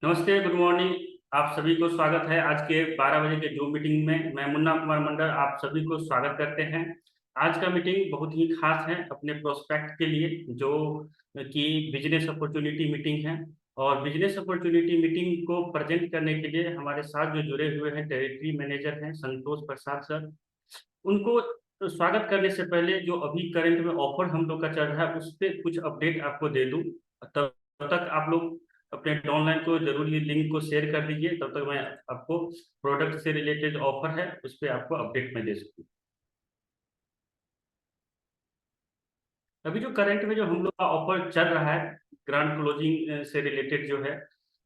नमस्ते, good morning. आप सभी को स्वागत है आज के 12 बजे के जूम मीटिंग में। मैं मुन्ना कुमार मंडल आप सभी को स्वागत करते हैं। आज का मीटिंग बहुत ही खास है अपने प्रोस्पेक्ट के लिए, जो कि बिजनेस अपॉर्चुनिटी मीटिंग है। और बिजनेस अपॉर्चुनिटी मीटिंग को प्रेजेंट करने के लिए हमारे साथ जो जुड़े हुए हैं टेरिटरी मैनेजर हैं संतोष प्रसाद सर। उनको स्वागत करने से पहले जो अभी करंट में ऑफर हम लोग का चल रहा है उस पर कुछ अपडेट आपको दे दूं। तब तक आप लोग अपने ऑनलाइन को जरूर ये लिंक को शेयर कर दीजिए, तब तक मैं आपको प्रोडक्ट से रिलेटेड ऑफर है उस पर आपको अपडेट में दे सकूँ। अभी जो करंट में जो हम लोग का ऑफर चल रहा है ग्रांड क्लोजिंग से रिलेटेड जो है,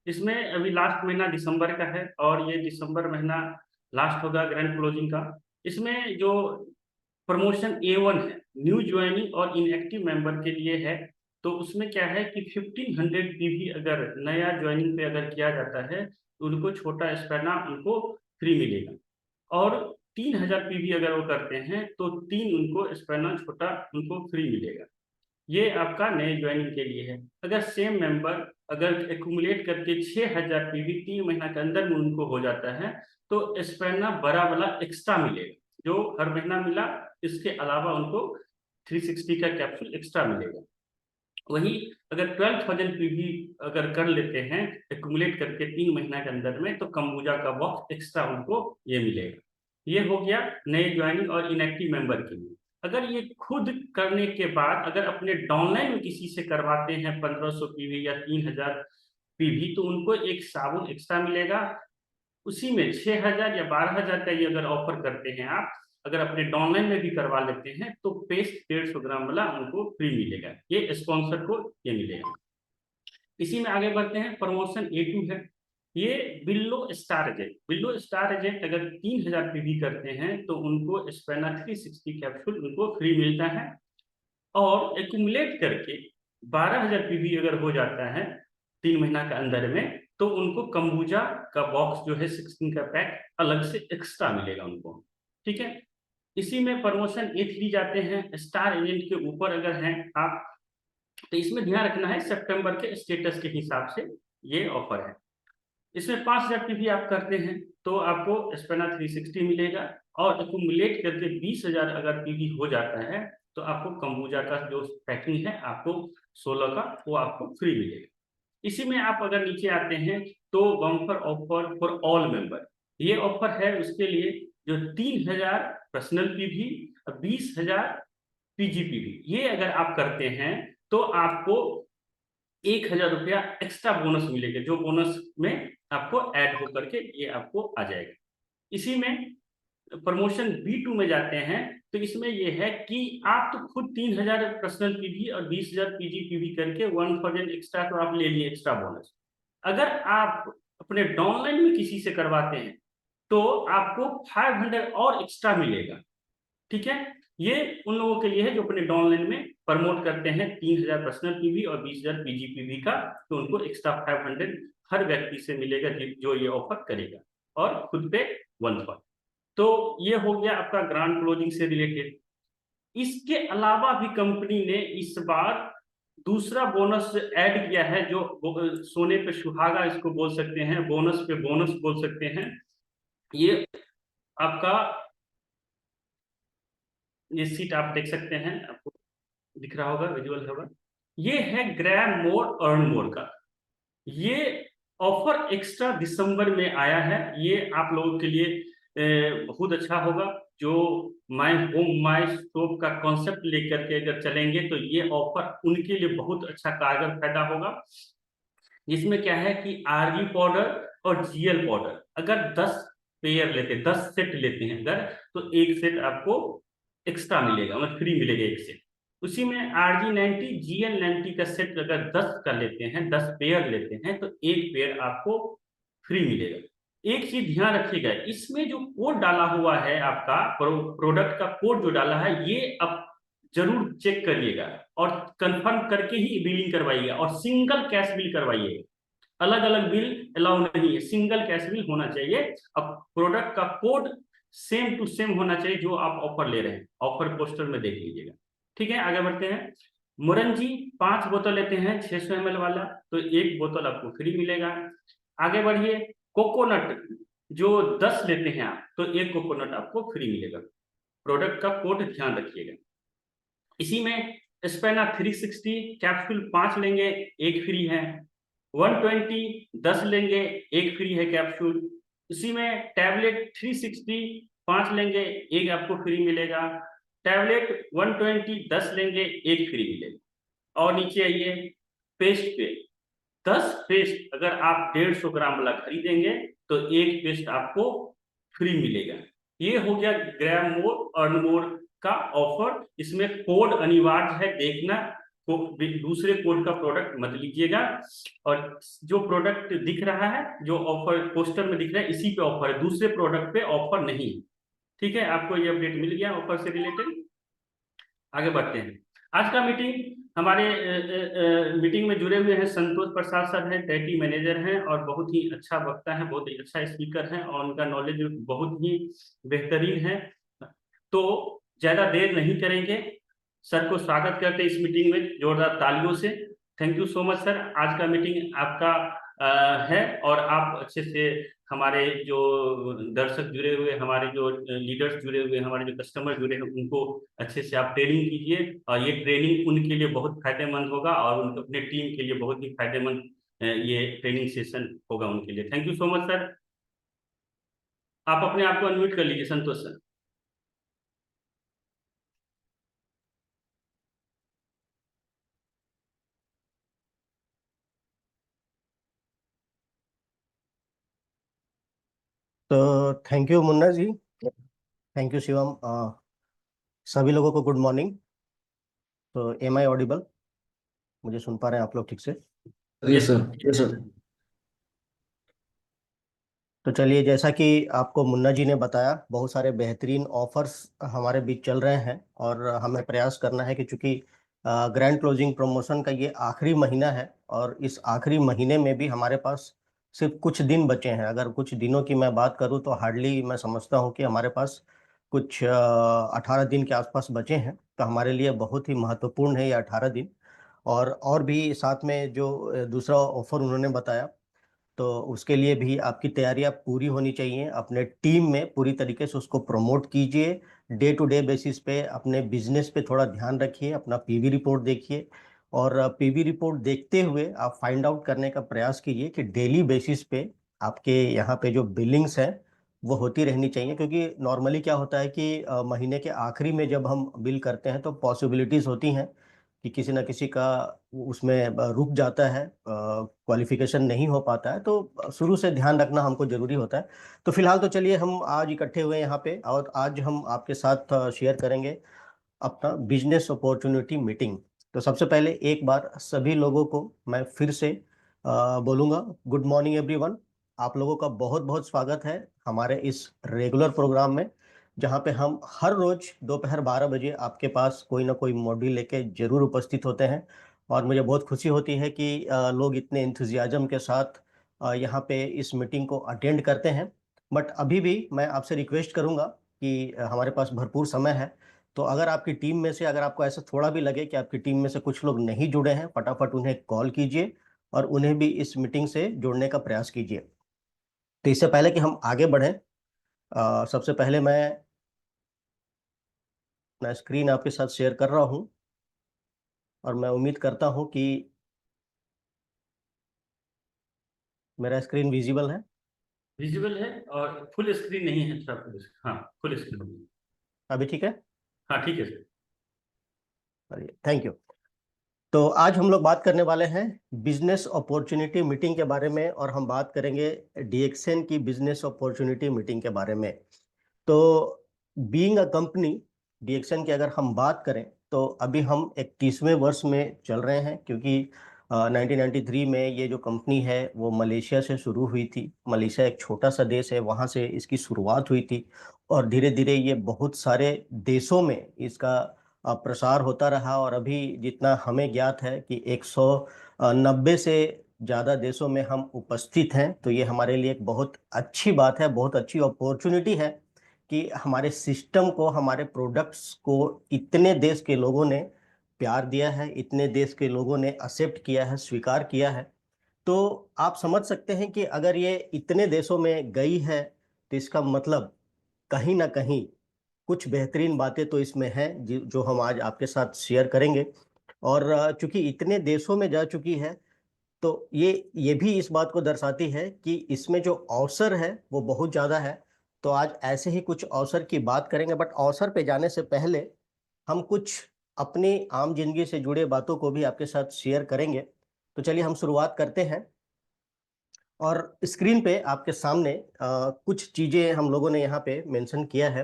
इसमें अभी लास्ट महीना दिसंबर का है और ये दिसंबर महीना लास्ट होगा ग्रैंड क्लोजिंग का। इसमें जो प्रमोशन A1 है, न्यू ज्वाइनिंग और इनएक्टिव मेंबर के लिए है। तो उसमें क्या है कि 1500 पीवी अगर नया ज्वाइनिंग पे अगर किया जाता है तो उनको छोटा स्पैना उनको फ्री मिलेगा। और 3000 पीवी अगर वो करते हैं तो तीन उनको स्पैना छोटा उनको फ्री मिलेगा। ये आपका नए ज्वाइनिंग के लिए है। अगर सेम मेंबर अगर एक्यूमुलेट करके 6000 पीवी 3 महीना के अंदर में उनको हो जाता है तो स्पैना बड़ा वाला एक्स्ट्रा मिलेगा, जो हर महीना मिला। इसके अलावा उनको 360 का कैप्सूल एक्स्ट्रा मिलेगा। वही अगर 12,000 पीवी अगर कर लेते हैं एक्यूमुलेट करके 3 महीना के अंदर में, तो कम्बुजा का बॉक्स एक्स्ट्रा उनको ये मिलेगा। ये हो गया नए ज्वाइनिंग और इनएक्टिव मेंबर के लिए। अगर ये खुद करने के बाद अगर अपने डाउनलाइन में किसी से करवाते हैं 1500 पीवी या 3000 पीवी, तो उनको एक साबुन एक्स्ट्रा मिलेगा। उसी में 6000 या 12000 का ये अगर ऑफर करते हैं आप, अगर अपने डाउनलाइन में भी करवा लेते हैं तो पेस्ट 150 ग्राम वाला उनको फ्री मिलेगा। ये स्पॉन्सर को ये मिलेगा। इसी में आगे बढ़ते हैं। प्रमोशन A2 है। ये बिल्लो स्टार एजेंट अगर 3000 पीवी करते हैं तो उनको स्पेना 360 कैप्सूल उनको फ्री मिलता है। और एक्यूमुलेट करके 12000 पीवी अगर हो जाता है 3 महीना के अंदर में, तो उनको कम्बुजा का बॉक्स जो है 16 का पैक अलग से एक्स्ट्रा मिलेगा उनको। ठीक है। इसी में प्रमोशन A3 जाते हैं। स्टार एजेंट के ऊपर अगर हैं आप, तो इसमें ध्यान रखना है सितंबर के स्टेटस के हिसाब से ये ऑफर है। इसमें 5000 पीवी आप करते हैं तो आपको स्पेना 360 मिलेगा। और एक्यूमुलेट करके 20000 अगर पीवी हो जाता है तो आपको कम्बुजा का जो पैकिंग है आपको 16 का वो आपको फ्री मिलेगा। इसी में आप अगर नीचे आते हैं तो bumper offer for all member, ये ऑफर है उसके लिए जो 3000 पर्सनल पीवी और 20000 पीजीपीवी ये अगर आप करते हैं तो आपको 1000 रुपया एक्स्ट्रा बोनस मिलेगा, जो बोनस में आपको ऐड होकर के ये आपको आ जाएगा। इसी में प्रमोशन B2 में जाते हैं तो इसमें ये है कि आप तो खुद 3000 पर्सनल पीवी और 20000 पीजीपीवी करके 1000 एक्स्ट्रा तो आप ले लिए एक्स्ट्रा बोनस। अगर आप अपने डाउनलाइन में किसी से करवाते हैं तो आपको 500 और एक्स्ट्रा मिलेगा। ठीक है। ये उन लोगों के लिए है जो अपने डाउनलाइन में प्रमोट करते हैं 3000 पर्सनल पीवी और 20000 पीजीपीवी का, तो उनको एक्स्ट्रा 500 हर व्यक्ति से मिलेगा जो ये ऑफर करेगा। और खुद पे 1000। तो ये हो गया आपका ग्रांड क्लोजिंग से रिलेटेड। इसके अलावा भी कंपनी ने इस बार दूसरा बोनस ऐड किया है, जो सोने पे सुहागा इसको बोल सकते हैं, बोनस पे बोनस बोल सकते हैं। ये आपका ये सीट आप देख सकते हैं, आपको दिख रहा होगा, विजुअल होगा। ये है ग्रैब मोर अर्न मोर का। ये ऑफर एक्स्ट्रा दिसंबर में आया है। ये आप लोगों के लिए बहुत अच्छा होगा। जो माय होम माय शॉप का कॉन्सेप्ट लेकर के अगर चलेंगे तो ये ऑफर उनके लिए बहुत अच्छा कारगर फायदा होगा। जिसमें क्या है कि आरजी पाउडर और जीएल पाउडर अगर 10 पेयर लेते हैं, 10 सेट लेते हैं अगर, तो एक सेट आपको एक्स्ट्रा मिलेगा, मतलब फ्री मिलेगा एक सेट। उसी में RG90 GL90 का सेट अगर 10 का लेते हैं, 10 पेयर लेते हैं, तो एक पेयर आपको फ्री मिलेगा। एक चीज ध्यान रखिएगा, इसमें जो कोड डाला हुआ है आपका प्रोडक्ट का कोड जो डाला है ये आप जरूर चेक करिएगा और कंफर्म करके ही बिलिंग करवाइएगा। और सिंगल कैश बिल करवाइएगा, अलग अलग बिल अलाउ नहीं है, सिंगल कैश बिल होना चाहिए। अब प्रोडक्ट का कोड सेम टू सेम होना चाहिए जो आप ऑफर ले रहे हैं, ऑफर पोस्टर में देख लीजिएगा। ठीक है, आगे बढ़ते हैं। मुरन जी 5 बोतल लेते हैं 600 ml वाला, तो एक बोतल आपको फ्री मिलेगा। आगे बढ़िए, कोकोनट जो 10 लेते हैं आप तो एक कोकोनट आपको फ्री मिलेगा। प्रोडक्ट का कोड ध्यान रखिएगा। इसी में स्पेना 360 कैप्सूल 5 लेंगे एक फ्री है। 120 10 लेंगे एक फ्री है कैप्सूल। इसी में टैबलेट 360 5 लेंगे एक आपको फ्री मिलेगा। टैबलेट 120 10 लेंगे एक फ्री मिलेगा। और नीचे आइए, पेस्ट पे 10 पेस्ट अगर आप 150 ग्राम वाला खरीदेंगे तो एक पेस्ट आपको फ्री मिलेगा। ये हो गया ग्रैब मोर अर्न मोर का ऑफर। इसमें कोड अनिवार्य है देखना, दूसरे कोड का प्रोडक्ट मत लीजिएगा। और जो प्रोडक्ट दिख रहा है, जो ऑफर पोस्टर में दिख रहा है, इसी पे ऑफर है, दूसरे प्रोडक्ट पे ऑफर नहीं है। ठीक है, आपको ये अपडेट मिल गया ऑफर से रिलेटेड। आगे बढ़ते हैं। आज का मीटिंग हमारे मीटिंग में जुड़े हुए हैं संतोष प्रसाद सर हैं, टेटी मैनेजर हैं और बहुत ही अच्छा वक्ता है, बहुत ही अच्छा स्पीकर हैं और उनका नॉलेज बहुत ही बेहतरीन है। तो ज्यादा देर नहीं करेंगे, सर को स्वागत करते हैं इस मीटिंग में जोरदार तालियों से। Thank you so much sir, आज का मीटिंग आपका है और आप अच्छे से हमारे जो दर्शक जुड़े हुए, हमारे जो लीडर्स जुड़े हुए, हमारे जो कस्टमर जुड़े हैं, उनको अच्छे से आप ट्रेनिंग कीजिए और ये ट्रेनिंग उनके लिए बहुत फायदेमंद होगा और उनके अपने टीम के लिए बहुत ही फायदेमंद ये ट्रेनिंग सेशन होगा उनके लिए। Thank you so much sir. आप अपने आप को अनम्यूट कर लीजिए संतोष सर। तो thank you Munna ji, thank you Shivam. सभी लोगों को गुड मॉर्निंग। तो एम आई ऑडिबल? मुझे सुन पा रहे हैं आप लोग ठीक से? Yes sir, yes sir. तो चलिए, जैसा कि आपको मुन्ना जी ने बताया, बहुत सारे बेहतरीन ऑफर्स हमारे बीच चल रहे हैं और हमें प्रयास करना है कि चूंकि ग्रैंड क्लोजिंग प्रमोशन का ये आखिरी महीना है और इस आखिरी महीने में भी हमारे पास सिर्फ कुछ दिन बचे हैं। अगर कुछ दिनों की मैं बात करूं तो हार्डली मैं समझता हूं कि हमारे पास कुछ 18 दिन के आसपास बचे हैं। तो हमारे लिए बहुत ही महत्वपूर्ण है ये 18 दिन। और भी साथ में जो दूसरा ऑफर उन्होंने बताया, तो उसके लिए भी आपकी तैयारियां पूरी होनी चाहिए। अपने टीम में पूरी तरीके से उसको प्रमोट कीजिए। डे टू डे बेसिस पे अपने बिजनेस पे थोड़ा ध्यान रखिए, अपना पीवी रिपोर्ट देखिए और पीवी रिपोर्ट देखते हुए आप फाइंड आउट करने का प्रयास कीजिए कि डेली बेसिस पे आपके यहाँ पे जो बिलिंग्स हैं वो होती रहनी चाहिए। क्योंकि नॉर्मली क्या होता है कि महीने के आखिरी में जब हम बिल करते हैं तो पॉसिबिलिटीज होती हैं कि किसी ना किसी का उसमें रुक जाता है, क्वालिफिकेशन नहीं हो पाता है। तो शुरू से ध्यान रखना हमको जरूरी होता है। तो फिलहाल तो चलिए, हम आज इकट्ठे हुए हैं यहाँ पे और आज हम आपके साथ शेयर करेंगे अपना बिजनेस अपॉर्चुनिटी मीटिंग। तो सबसे पहले एक बार सभी लोगों को मैं फिर से बोलूँगा, गुड मॉर्निंग एवरीवन। आप लोगों का बहुत बहुत स्वागत है हमारे इस रेगुलर प्रोग्राम में, जहाँ पे हम हर रोज दोपहर 12 बजे आपके पास कोई ना कोई मॉड्यूल लेके जरूर उपस्थित होते हैं। और मुझे बहुत खुशी होती है कि लोग इतने इंथुजियाज्म के साथ यहाँ पे इस मीटिंग को अटेंड करते हैं। बट अभी भी मैं आपसे रिक्वेस्ट करूँगा कि हमारे पास भरपूर समय है। तो अगर आपकी टीम में से, अगर आपको ऐसा थोड़ा भी लगे कि आपकी टीम में से कुछ लोग नहीं जुड़े हैं, फटाफट उन्हें कॉल कीजिए और उन्हें भी इस मीटिंग से जोड़ने का प्रयास कीजिए। तो इससे पहले कि हम आगे बढ़ें, सबसे पहले मैं अपना स्क्रीन आपके साथ शेयर कर रहा हूं और मैं उम्मीद करता हूं कि मेरा स्क्रीन विजिबल है। विजिबल है और फुल स्क्रीन नहीं है, अच्छा हाँ फुल स्क्रीन। अभी ठीक है? हाँ ठीक है सर। Thank you. तो आज हम लोग बात करने वाले हैं बिजनेस अपॉर्चुनिटी मीटिंग के बारे में और हम बात करेंगे डीएक्सएन की बिजनेस अपॉर्चुनिटी मीटिंग के बारे में। तो बीइंग अ कंपनी, डीएक्सएन की अगर हम बात करें तो अभी हम 31वें वर्ष में चल रहे हैं। क्योंकि 1993 में ये जो कंपनी है वो मलेशिया से शुरू हुई थी। मलेशिया एक छोटा सा देश है, वहाँ से इसकी शुरुआत हुई थी और धीरे धीरे ये बहुत सारे देशों में इसका प्रसार होता रहा। और अभी जितना हमें ज्ञात है कि 190 से ज़्यादा देशों में हम उपस्थित हैं। तो ये हमारे लिए एक बहुत अच्छी बात है, बहुत अच्छी अपॉर्चुनिटी है कि हमारे सिस्टम को, हमारे प्रोडक्ट्स को इतने देश के लोगों ने प्यार दिया है, इतने देश के लोगों ने एक्सेप्ट किया है, स्वीकार किया है। तो आप समझ सकते हैं कि अगर ये इतने देशों में गई है तो इसका मतलब कहीं ना कहीं कुछ बेहतरीन बातें तो इसमें हैं जो हम आज आपके साथ शेयर करेंगे। और चूंकि इतने देशों में जा चुकी है तो ये भी इस बात को दर्शाती है कि इसमें जो अवसर है वो बहुत ज़्यादा है। तो आज ऐसे ही कुछ अवसर की बात करेंगे, बट अवसर पे जाने से पहले हम कुछ अपनी आम जिंदगी से जुड़े बातों को भी आपके साथ शेयर करेंगे। तो चलिए हम शुरुआत करते हैं। और स्क्रीन पे आपके सामने कुछ चीज़ें हम लोगों ने यहाँ पे मेंशन किया है।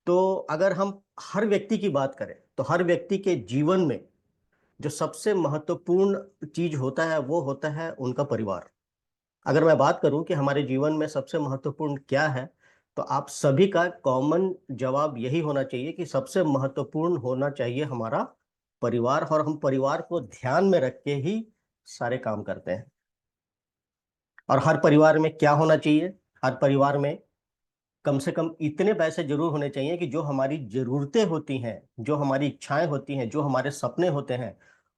तो अगर हम हर व्यक्ति की बात करें तो हर व्यक्ति के जीवन में जो सबसे महत्वपूर्ण चीज होता है वो होता है उनका परिवार। अगर मैं बात करूं कि हमारे जीवन में सबसे महत्वपूर्ण क्या है, तो आप सभी का कॉमन जवाब यही होना चाहिए कि सबसे महत्वपूर्ण होना चाहिए हमारा परिवार। और हम परिवार को ध्यान में रख के ही सारे काम करते हैं। और हर परिवार में क्या होना चाहिए? हर परिवार में कम से कम इतने पैसे जरूर होने चाहिए कि जो हमारी जरूरतें होती हैं, जो हमारी इच्छाएं होती हैं, जो हमारे सपने होते हैं,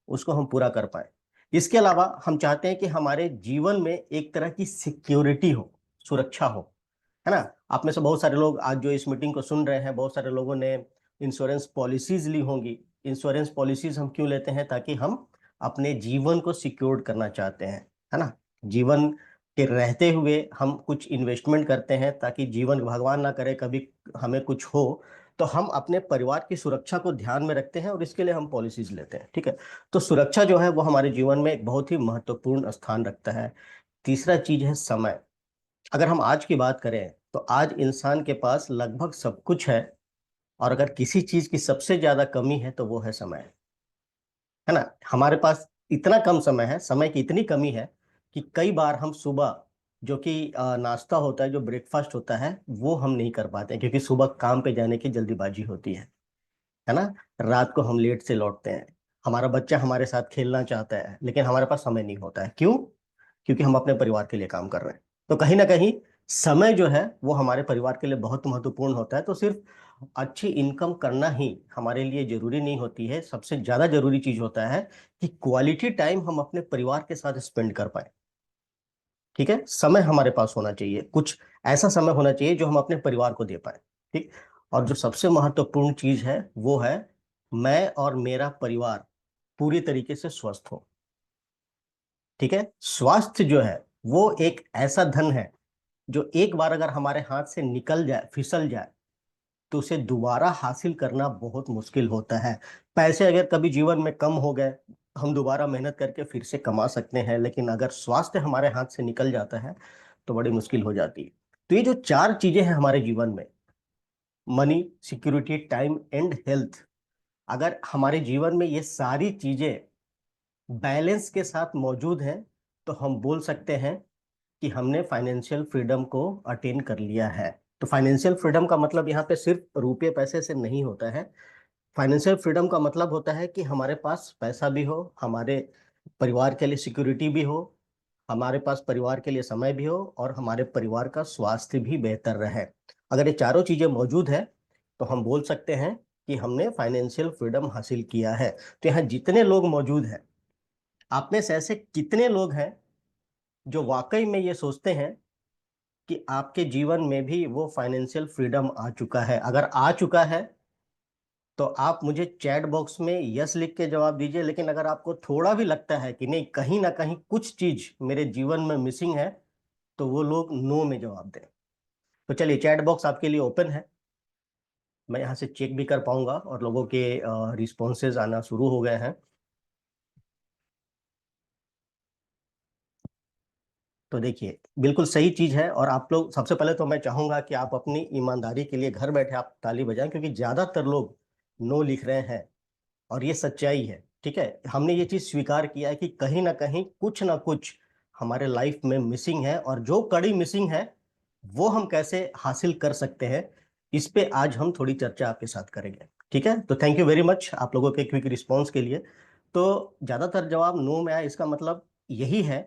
उसको हम पूरा कर पाए। इसके अलावा हम चाहते हैं कि हमारे जीवन में एक तरह की सिक्योरिटी हो, सुरक्षा हो, है ना। आप में से बहुत सारे लोग आज जो इस मीटिंग को सुन रहे हैं, बहुत सारे लोगों ने इंश्योरेंस पॉलिसीज ली होंगी। इंश्योरेंस पॉलिसीज हम क्यों लेते हैं? ताकि हम अपने जीवन को सिक्योर करना चाहते हैं, है ना। जीवन के रहते हुए हम कुछ इन्वेस्टमेंट करते हैं ताकि जीवन, भगवान ना करे कभी हमें कुछ हो, तो हम अपने परिवार की सुरक्षा को ध्यान में रखते हैं और इसके लिए हम पॉलिसीज लेते हैं, ठीक है। तो सुरक्षा जो है वो हमारे जीवन में एक बहुत ही महत्वपूर्ण स्थान रखता है। तीसरा चीज है समय। अगर हम आज की बात करें तो आज इंसान के पास लगभग सब कुछ है, और अगर किसी चीज की सबसे ज्यादा कमी है तो वो है समय, है ना। हमारे पास इतना कम समय है, समय की इतनी कमी है कि कई बार हम सुबह जो कि नाश्ता होता है, जो ब्रेकफास्ट होता है, वो हम नहीं कर पाते हैं, क्योंकि सुबह काम पे जाने की जल्दीबाजी होती है ना। रात को हम लेट से लौटते हैं। हमारा बच्चा हमारे साथ खेलना चाहता है लेकिन हमारे पास समय नहीं होता है। क्यों? क्योंकि हम अपने परिवार के लिए काम कर रहे हैं। तो कहीं ना कहीं समय जो है वो हमारे परिवार के लिए बहुत महत्वपूर्ण होता है। तो सिर्फ अच्छी इनकम करना ही हमारे लिए जरूरी नहीं होती है। सबसे ज्यादा जरूरी चीज होता है कि क्वालिटी टाइम हम अपने परिवार के साथ स्पेंड कर पाए, ठीक है। समय हमारे पास होना चाहिए, कुछ ऐसा समय होना चाहिए जो हम अपने परिवार को दे पाए, ठीक। और जो सबसे महत्वपूर्ण चीज है वो है मैं और मेरा परिवार पूरी तरीके से स्वस्थ हो, ठीक है। स्वास्थ्य जो है वो एक ऐसा धन है जो एक बार अगर हमारे हाथ से निकल जाए, फिसल जाए, तो उसे दोबारा हासिल करना बहुत मुश्किल होता है। पैसे अगर कभी जीवन में कम हो गए, हम दोबारा मेहनत करके फिर से कमा सकते हैं, लेकिन अगर स्वास्थ्य हमारे हाथ से निकल जाता है तो बड़ी मुश्किल हो जाती है। तो ये जो चार चीजें हैं हमारे जीवन में, money, security, time and health, अगर हमारे जीवन में ये सारी चीजें बैलेंस के साथ मौजूद हैं, तो हम बोल सकते हैं कि हमने फाइनेंशियल फ्रीडम को अटेन कर लिया है। तो फाइनेंशियल फ्रीडम का मतलब यहाँ पे सिर्फ रुपये पैसे से नहीं होता है। फाइनेंशियल फ्रीडम का मतलब होता है कि हमारे पास पैसा भी हो, हमारे परिवार के लिए सिक्योरिटी भी हो, हमारे पास परिवार के लिए समय भी हो, और हमारे परिवार का स्वास्थ्य भी बेहतर रहे। अगर ये चारों चीजें मौजूद है तो हम बोल सकते हैं कि हमने फाइनेंशियल फ्रीडम हासिल किया है। तो यहाँ जितने लोग मौजूद हैं, आप में से ऐसे कितने लोग हैं जो वाकई में ये सोचते हैं कि आपके जीवन में भी वो फाइनेंशियल फ्रीडम आ चुका है? अगर आ चुका है तो आप मुझे चैट बॉक्स में यस लिख के जवाब दीजिए। लेकिन अगर आपको थोड़ा भी लगता है कि नहीं, कहीं ना कहीं कुछ चीज मेरे जीवन में मिसिंग है, तो वो लोग नो में जवाब दें। तो चलिए, चैट बॉक्स आपके लिए ओपन है। मैं यहाँ से चेक भी कर पाऊंगा और लोगों के रिस्पॉन्सेज आना शुरू हो गए हैं। तो देखिए, बिल्कुल सही चीज है। और आप लोग, सबसे पहले तो मैं चाहूंगा कि आप अपनी ईमानदारी के लिए घर बैठे आप ताली बजाएं, क्योंकि ज्यादातर लोग नो लिख रहे हैं और ये सच्चाई है, ठीक है। हमने ये चीज स्वीकार किया है कि कहीं ना कुछ हमारे लाइफ में मिसिंग है, और जो कड़ी मिसिंग है वो हम कैसे हासिल कर सकते हैं, इस पे आज हम थोड़ी चर्चा आपके साथ करेंगे, ठीक है। तो थैंक यू वेरी मच आप लोगों के क्विक रिस्पॉन्स के लिए। तो ज्यादातर जवाब नो में आया, इसका मतलब यही है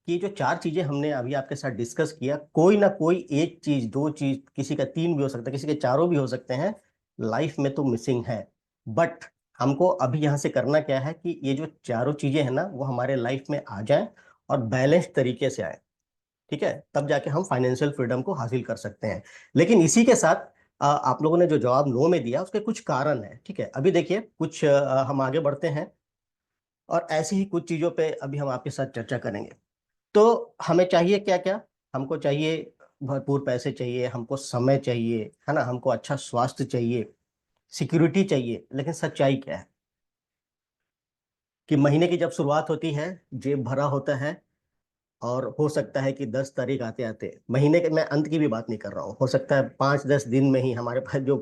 कि जो चार चीजें हमने अभी आपके साथ डिस्कस किया, कोई ना कोई एक चीज, दो चीज, किसी का तीन भी हो सकता है, किसी के चारों भी हो सकते हैं, लाइफ में तो मिसिंग है। बट हमको अभी यहाँ से करना क्या है कि ये जो चारों चीजें हैं ना, वो हमारे लाइफ में आ जाएं, और बैलेंस तरीके से आए, ठीक है, तब जाके हम फाइनेंशियल फ्रीडम को हासिल कर सकते हैं। लेकिन इसी के साथ आप लोगों ने जो जवाब नो में दिया उसके कुछ कारण है, ठीक है। अभी देखिए कुछ हम आगे बढ़ते हैं और ऐसी ही कुछ चीजों पे अभी हम आपके साथ चर्चा करेंगे। तो हमें चाहिए क्या क्या? हमको चाहिए भरपूर पैसे चाहिए, हमको समय चाहिए, है ना, हमको अच्छा स्वास्थ्य चाहिए, सिक्योरिटी चाहिए। लेकिन सच्चाई क्या है कि महीने की जब शुरुआत होती है, जेब भरा होता है, और हो सकता है कि 10 तारीख आते आते, महीने के मैं अंत की भी बात नहीं कर रहा हूँ, हो सकता है 5-10 दिन में ही हमारे पास जो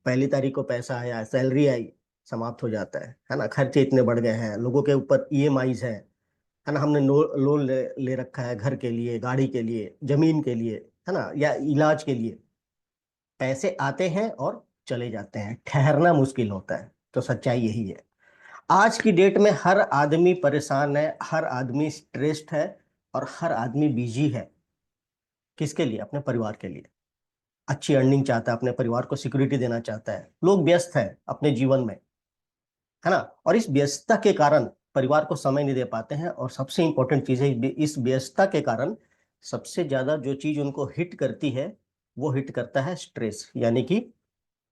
पहली तारीख को पैसा आया, सैलरी आई, समाप्त हो जाता है ना। खर्चे इतने बढ़ गए हैं, लोगों के ऊपर ईएमआईज हैं, है ना, हमने लोन ले रखा है घर के लिए, गाड़ी के लिए, जमीन के लिए, है ना, या इलाज के लिए। पैसे आते हैं और चले जाते हैं, ठहरना मुश्किल होता है। तो सच्चाई यही है। आज की डेट में हर आदमी परेशान है, हर आदमी स्ट्रेस्ड है, और हर आदमी बिजी है। किसके लिए? अपने परिवार के लिए। अच्छी अर्निंग चाहता है, अपने परिवार को सिक्योरिटी देना चाहता है। लोग व्यस्त है अपने जीवन में, है ना, और इस व्यस्तता के कारण परिवार को समय नहीं दे पाते हैं। और सबसे इंपॉर्टेंट चीज है, इस व्यस्तता के कारण सबसे ज्यादा जो चीज उनको हिट करती है, वो हिट करता है स्ट्रेस, यानी कि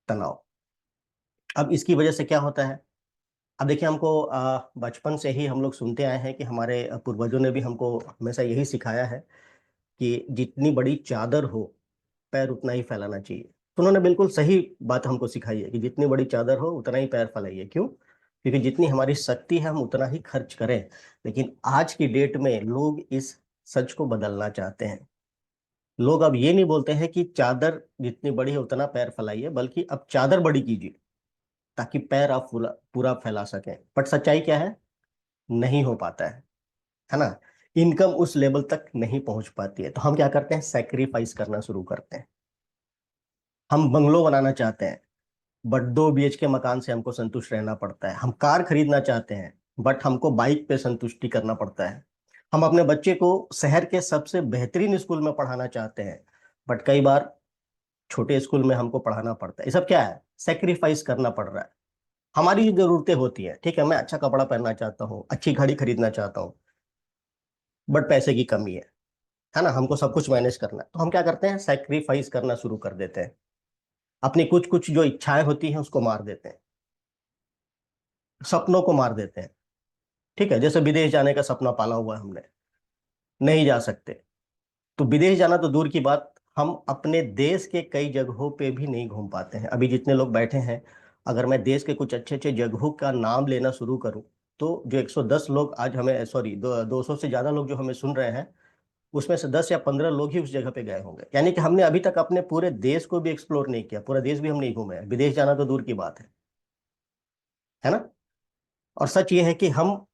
तनाव। अब इसकी वजह से क्या होता है? अब देखिए, हमको बचपन से ही हम लोग सुनते आए हैं कि हमारे पूर्वजों ने भी हमको हमेशा यही सिखाया है कि जितनी बड़ी चादर हो, पैर उतना ही फैलाना चाहिए। तो उन्होंने बिल्कुल सही बात हमको सिखाई है कि जितनी बड़ी चादर हो उतना ही पैर फैलाइए। क्यों? क्योंकि जितनी हमारी शक्ति है हम उतना ही खर्च करें। लेकिन आज की डेट में लोग इस सच को बदलना चाहते हैं। लोग अब ये नहीं बोलते हैं कि चादर जितनी बड़ी है उतना पैर फैलाइए, बल्कि अब चादर बड़ी कीजिए ताकि पैर आप पूरा पूरा फैला सकें। बट सच्चाई क्या है? नहीं हो पाता है ना। इनकम उस लेवल तक नहीं पहुंच पाती है, तो हम क्या करते हैं? सेक्रीफाइस करना शुरू करते हैं। हम बंगलो बनाना चाहते हैं, बट 2 BHK मकान से हमको संतुष्ट रहना पड़ता है। हम कार खरीदना चाहते हैं, बट हमको बाइक पे संतुष्टि करना पड़ता है। हम अपने बच्चे को शहर के सबसे बेहतरीन स्कूल में पढ़ाना चाहते हैं, बट कई बार छोटे स्कूल में हमको पढ़ाना पड़ता है। ये सब क्या है? सेक्रीफाइस करना पड़ रहा है। हमारी जो जरूरतें होती है, ठीक है, मैं अच्छा कपड़ा पहनना चाहता हूँ, अच्छी घड़ी खरीदना चाहता हूँ, बट पैसे की कमी है ना, हमको सब कुछ मैनेज करना है। तो हम क्या करते हैं? सेक्रीफाइस करना शुरू कर देते हैं। अपनी कुछ कुछ जो इच्छाएं होती हैं उसको मार देते हैं, सपनों को मार देते हैं। ठीक है, जैसे विदेश जाने का सपना पाला हुआ है हमने, नहीं जा सकते। तो विदेश जाना तो दूर की बात, हम अपने देश के कई जगहों पे भी नहीं घूम पाते हैं। अभी जितने लोग बैठे हैं, अगर मैं देश के कुछ अच्छे अच्छे जगहों का नाम लेना शुरू करूं, तो जो 110 लोग आज हमें, सॉरी, 200 से ज्यादा लोग जो हमें सुन रहे हैं, उसमें से 10 या 15 लोग ही उस जगह पे गए होंगे। यानी कि हमने अभी तक अपने पूरे देश को भी एक्सप्लोर नहीं किया, पूरा देश भी हम नहीं घूमे हैं। विदेश जाना तो दूर की बात है ना। और सच ये है कि हम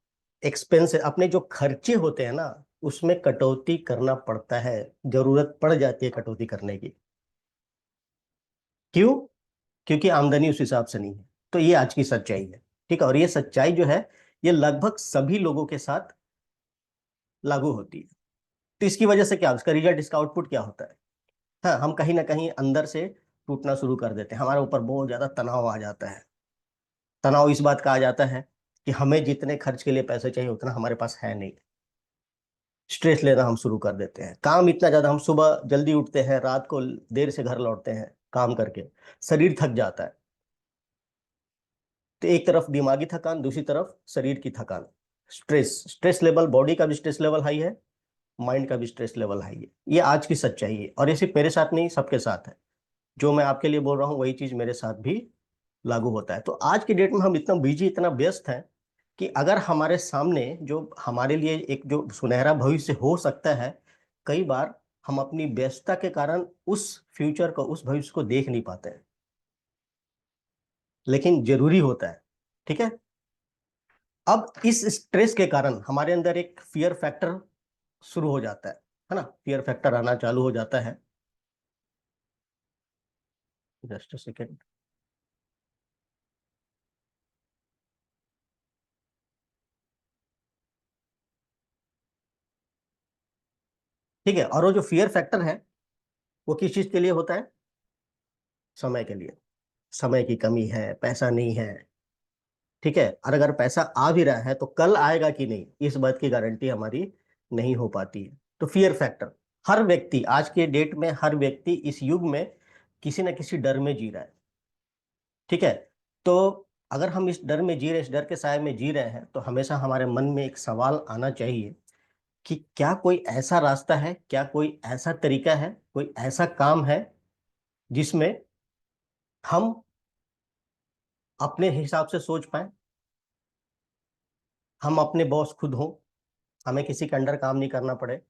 एक्सपेंस, अपने जो खर्चे होते हैं ना, उसमें कटौती करना पड़ता है। जरूरत पड़ जाती है कटौती करने की। क्यों? क्योंकि आमदनी उस हिसाब से नहीं है। तो ये आज की सच्चाई है, ठीक है। और ये सच्चाई जो है, ये लगभग सभी लोगों के साथ लागू होती है। तो इसकी वजह से क्या, उसका रिजल्ट, इसका आउटपुट क्या होता है? हाँ, हम कहीं ना कहीं अंदर से टूटना शुरू कर देते हैं। हमारे ऊपर बहुत ज्यादा तनाव आ जाता है। तनाव इस बात का आ जाता है कि हमें जितने खर्च के लिए पैसे चाहिए उतना हमारे पास है नहीं। स्ट्रेस लेना हम शुरू कर देते हैं। काम इतना ज्यादा, हम सुबह जल्दी उठते हैं, रात को देर से घर लौटते हैं काम करके, शरीर थक जाता है। तो एक तरफ दिमागी थकान, दूसरी तरफ शरीर की थकान, स्ट्रेस, स्ट्रेस लेवल, बॉडी का भी स्ट्रेस लेवल हाई है, माइंड का भी स्ट्रेस लेवल हाई है। ये आज की सच्चाई है, और ये सिर्फ मेरे साथ नहीं, सबके साथ है। जो मैं आपके लिए बोल रहा हूँ वही चीज मेरे साथ भी लागू होता है। तो आज की डेट में हम इतना बिजी, इतना व्यस्त हैं कि अगर हमारे सामने जो हमारे लिए एक जो सुनहरा भविष्य हो सकता है, कई बार हम अपनी व्यस्तता के कारण उस फ्यूचर को, उस भविष्य को देख नहीं पाते हैं। लेकिन जरूरी होता है, ठीक है। अब इस स्ट्रेस के कारण हमारे अंदर एक फियर फैक्टर शुरू हो जाता है ना, फियर फैक्टर आना चालू हो जाता है। Just a second. ठीक है, और वो जो फियर फैक्टर है, वो किस चीज के लिए होता है? समय के लिए। समय की कमी है, पैसा नहीं है, ठीक है। और अगर पैसा आ भी रहा है तो कल आएगा कि नहीं, इस बात की गारंटी हमारी नहीं हो पाती है। तो फियर फैक्टर, हर व्यक्ति आज के डेट में, हर व्यक्ति इस युग में किसी न किसी डर में जी रहा है। ठीक है। तो अगर हम इस डर में जी रहे, इस डर के साए में जी रहे हैं, तो हमेशा हमारे मन में एक सवाल आना चाहिए कि क्या कोई ऐसा रास्ता है, क्या कोई ऐसा तरीका है, कोई ऐसा काम है जिसमें हम अपने हिसाब से सोच पाए, हम अपने बॉस खुद हों, हमें किसी के अंडर काम नहीं करना पड़े,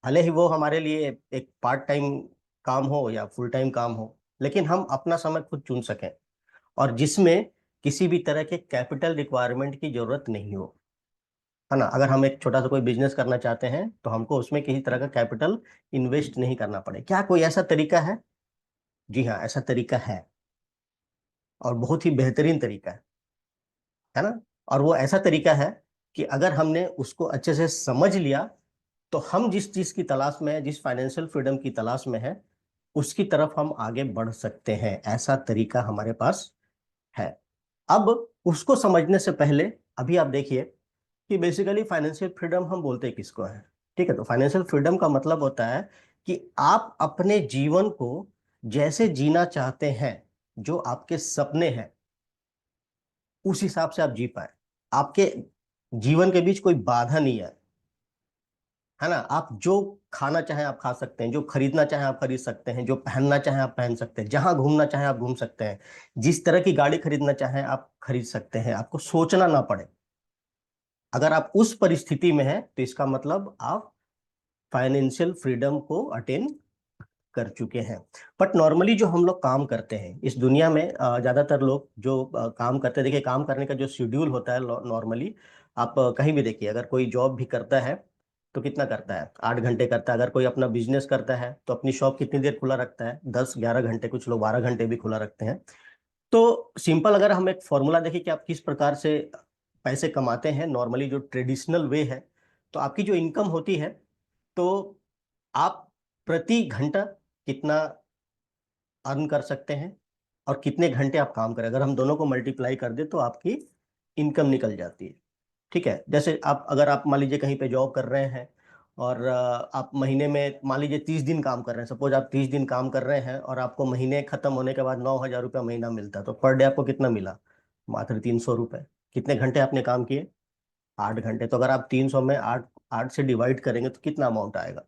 भले ही वो हमारे लिए एक पार्ट टाइम काम हो या फुल टाइम काम हो, लेकिन हम अपना समय खुद चुन सकें, और जिसमें किसी भी तरह के कैपिटल रिक्वायरमेंट की जरूरत नहीं हो, है ना। अगर हम एक छोटा सा कोई बिजनेस करना चाहते हैं तो हमको उसमें किसी तरह का कैपिटल इन्वेस्ट नहीं करना पड़े। क्या कोई ऐसा तरीका है? जी हाँ, ऐसा तरीका है, और बहुत ही बेहतरीन तरीका है ना। और वो ऐसा तरीका है कि अगर हमने उसको अच्छे से समझ लिया, तो हम जिस चीज की तलाश में है, जिस फाइनेंशियल फ्रीडम की तलाश में है, उसकी तरफ हम आगे बढ़ सकते हैं। ऐसा तरीका हमारे पास है। अब उसको समझने से पहले अभी आप देखिए कि बेसिकली फाइनेंशियल फ्रीडम हम बोलते किसको है। ठीक है। तो फाइनेंशियल फ्रीडम का मतलब होता है कि आप अपने जीवन को जैसे जीना चाहते हैं, जो आपके सपने हैं, उस हिसाब से आप जी पाए। आपके जीवन के बीच कोई बाधा नहीं है ना। आप जो खाना चाहें आप खा सकते हैं, जो खरीदना चाहें आप खरीद सकते हैं, जो पहनना चाहें आप पहन सकते हैं, जहां घूमना चाहें आप घूम सकते हैं, जिस तरह की गाड़ी खरीदना चाहें आप खरीद सकते हैं, आपको सोचना ना पड़े। अगर आप उस परिस्थिति में हैं तो इसका मतलब आप फाइनेंशियल फ्रीडम को अटेन कर चुके हैं। बट नॉर्मली जो हम लोग काम करते हैं इस दुनिया में, ज्यादातर लोग जो काम करते हैं, देखिए काम करने का जो शेड्यूल होता है नॉर्मली, आप कहीं भी देखिए, अगर कोई जॉब भी करता है तो कितना करता है, 8 घंटे करता है। अगर कोई अपना बिजनेस करता है तो अपनी शॉप कितनी देर खुला रखता है, 10-11 घंटे, कुछ लोग 12 घंटे भी खुला रखते हैं। तो सिंपल अगर हम एक फॉर्मूला देखें कि आप किस प्रकार से पैसे कमाते हैं, नॉर्मली जो ट्रेडिशनल वे है, तो आपकी जो इनकम होती है, तो आप प्रति घंटा कितना अर्न कर सकते हैं और कितने घंटे आप काम करें, अगर हम दोनों को मल्टीप्लाई कर दें तो आपकी इनकम निकल जाती है। ठीक है। जैसे आप, अगर आप मान लीजिए कहीं पे जॉब कर रहे हैं और आप महीने में मान लीजिए 30 दिन काम कर रहे हैं, सपोज आप 30 दिन काम कर रहे हैं और आपको महीने खत्म होने के बाद 9,000 रुपया महीना मिलता है, तो पर डे आपको कितना मिला? मात्र 300 रुपये। कितने घंटे आपने काम किए? 8 घंटे। तो अगर आप 300 में आठ आठ से डिवाइड करेंगे तो कितना अमाउंट आएगा?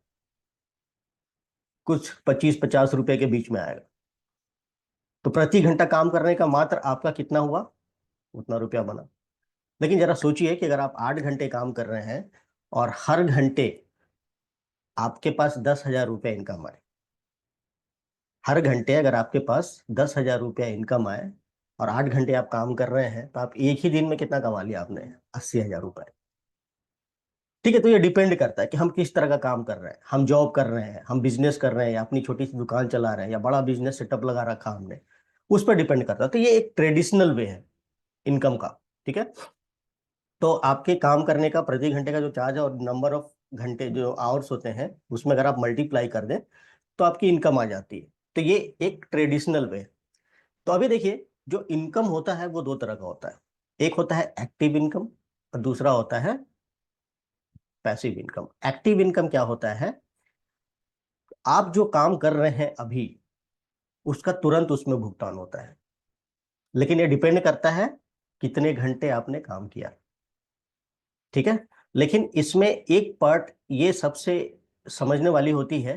कुछ 25-50 रुपए के बीच में आएगा। तो प्रति घंटा काम करने का मात्र आपका कितना हुआ? उतना रुपया बना। लेकिन जरा सोचिए कि अगर आप 8 घंटे काम कर रहे हैं और हर घंटे आपके पास 10,000 रुपया इनकम आए, हर घंटे अगर आपके पास 10,000 रुपया इनकम आए और 8 घंटे आप काम कर रहे हैं, तो आप एक ही दिन में कितना कमा लिया आपने? 80,000 रुपए। ठीक है। तो ये डिपेंड करता है कि हम किस तरह का काम कर रहे हैं, हम जॉब कर रहे हैं, हम बिजनेस कर रहे हैं, या अपनी छोटी सी दुकान चला रहे हैं, या बड़ा बिजनेस सेटअप लगा रखा हमने, उस पर डिपेंड करता है। तो ये एक ट्रेडिशनल वे है इनकम का। ठीक है। तो आपके काम करने का प्रति घंटे का जो चार्ज है और नंबर ऑफ घंटे जो आवर्स होते हैं, उसमें अगर आप मल्टीप्लाई कर दें तो आपकी इनकम आ जाती है। तो ये एक ट्रेडिशनल वे है। तो अभी देखिए, जो इनकम होता है वो दो तरह का होता है। एक होता है एक्टिव इनकम और दूसरा होता है पैसिव इनकम। एक्टिव इनकम क्या होता है? आप जो काम कर रहे हैं अभी, उसका तुरंत उसमें भुगतान होता है, लेकिन ये डिपेंड करता है कितने घंटे आपने काम किया। ठीक है। लेकिन इसमें एक पार्ट ये सबसे समझने वाली होती है